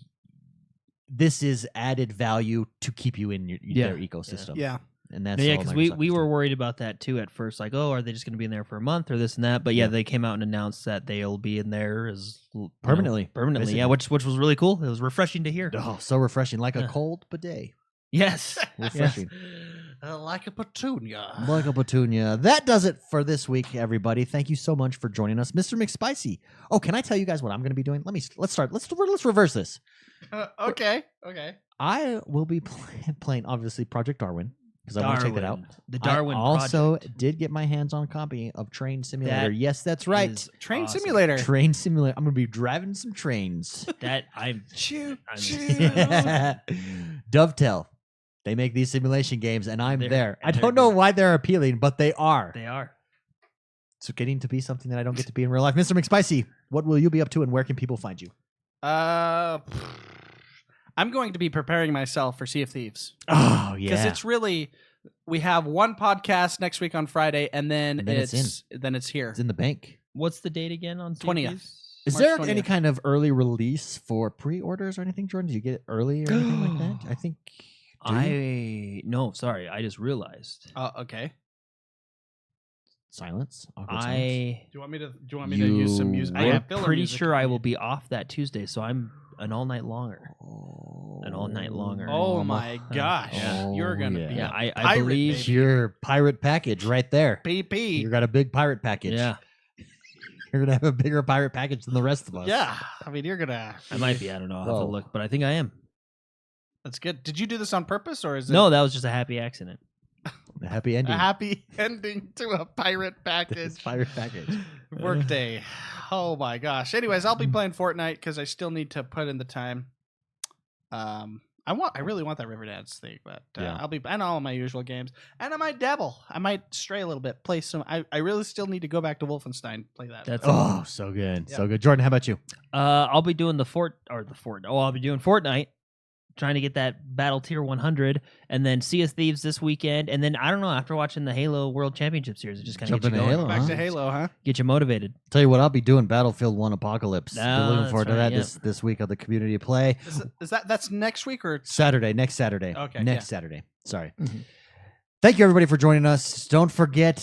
this is added value to keep you in their ecosystem. Yeah. And that's because we were worried about that too at first. Like, oh, are they just going to be in there for a month or this and that? But they came out and announced that they'll be in there as permanently. Basically. Yeah, which was really cool. It was refreshing to hear. Oh, so refreshing, like a cold bidet. Yes, refreshing. Like a petunia. Like a petunia. That does it for this week, everybody. Thank you so much for joining us, Mr. McSpicy. Oh, can I tell you guys what I'm going to be doing? Let's start. Let's reverse this. Okay. I will be playing obviously Project Darwin because I want to check that out. The Darwin I also Project. did get my hands on a copy of Train Simulator. Yes, that's right. Train Simulator. Train Simulator. I'm going to be driving some trains. That I'm choo. Dovetail. They make these simulation games, and I'm there. I don't good. know why they're appealing, but they are. They are. So getting to be something that I don't get to be in real life. Mr. McSpicy, what will you be up to, and where can people find you? I'm going to be preparing myself for Sea of Thieves. Oh, yeah. Because it's really, we have one podcast next week on Friday, and then it's here. It's in the bank. What's the date again on 20th? Is there any kind of early release for pre-orders or anything, Jordan? Do you get it early or anything like that? I think... No, sorry. I just realized. Okay. Silence. Do you want me to use some music? I'm pretty sure I will be off that Tuesday, so I'm an all night longer. Oh my gosh! You're gonna be. Yeah, I believe baby. Your pirate package right there. PP. You got a big pirate package. Yeah. You're gonna have a bigger pirate package than the rest of us. Yeah. I mean, you're gonna. I might be. I don't know. I'll have to look, but I think I am. That's good. Did you do this on purpose, or is it? No, that was just a happy accident. A happy ending. A happy ending to a pirate package. Pirate package. Workday. Oh my gosh. Anyways, I'll be playing Fortnite because I still need to put in the time. I really want that Riverdance thing, but I'll be and all of my usual games, and I might dabble. I might stray a little bit. Play some. I really still need to go back to Wolfenstein. Play that. So good, so good. Jordan, how about you? I'll be doing I'll be doing Fortnite. Trying to get that Battle Tier 100, and then Sea of Thieves this weekend, and then I don't know. After watching the Halo World Championship Series, it just kind of gets you going. Halo, back to Halo, huh? Get you motivated. Tell you what, I'll be doing Battlefield 1 Apocalypse. Looking forward to that this week of the community play. That's next week or Saturday? Next Saturday. Okay, Saturday. Sorry. Mm-hmm. Thank you everybody for joining us. Don't forget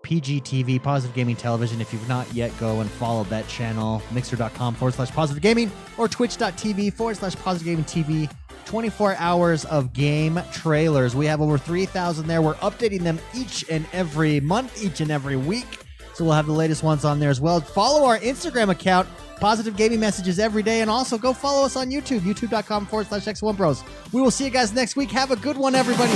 PGTV, Positive Gaming Television. If you've not yet, go and follow that channel. Mixer.com/Positive Gaming or Twitch.tv/Positive Gaming TV. 24 hours of game trailers. We have over 3,000 there. We're updating them each and every month, each and every week. So we'll have the latest ones on there as well. Follow our Instagram account, Positive Gaming Messages every day. And also go follow us on YouTube, youtube.com/XoneBros. We will see you guys next week. Have a good one, everybody.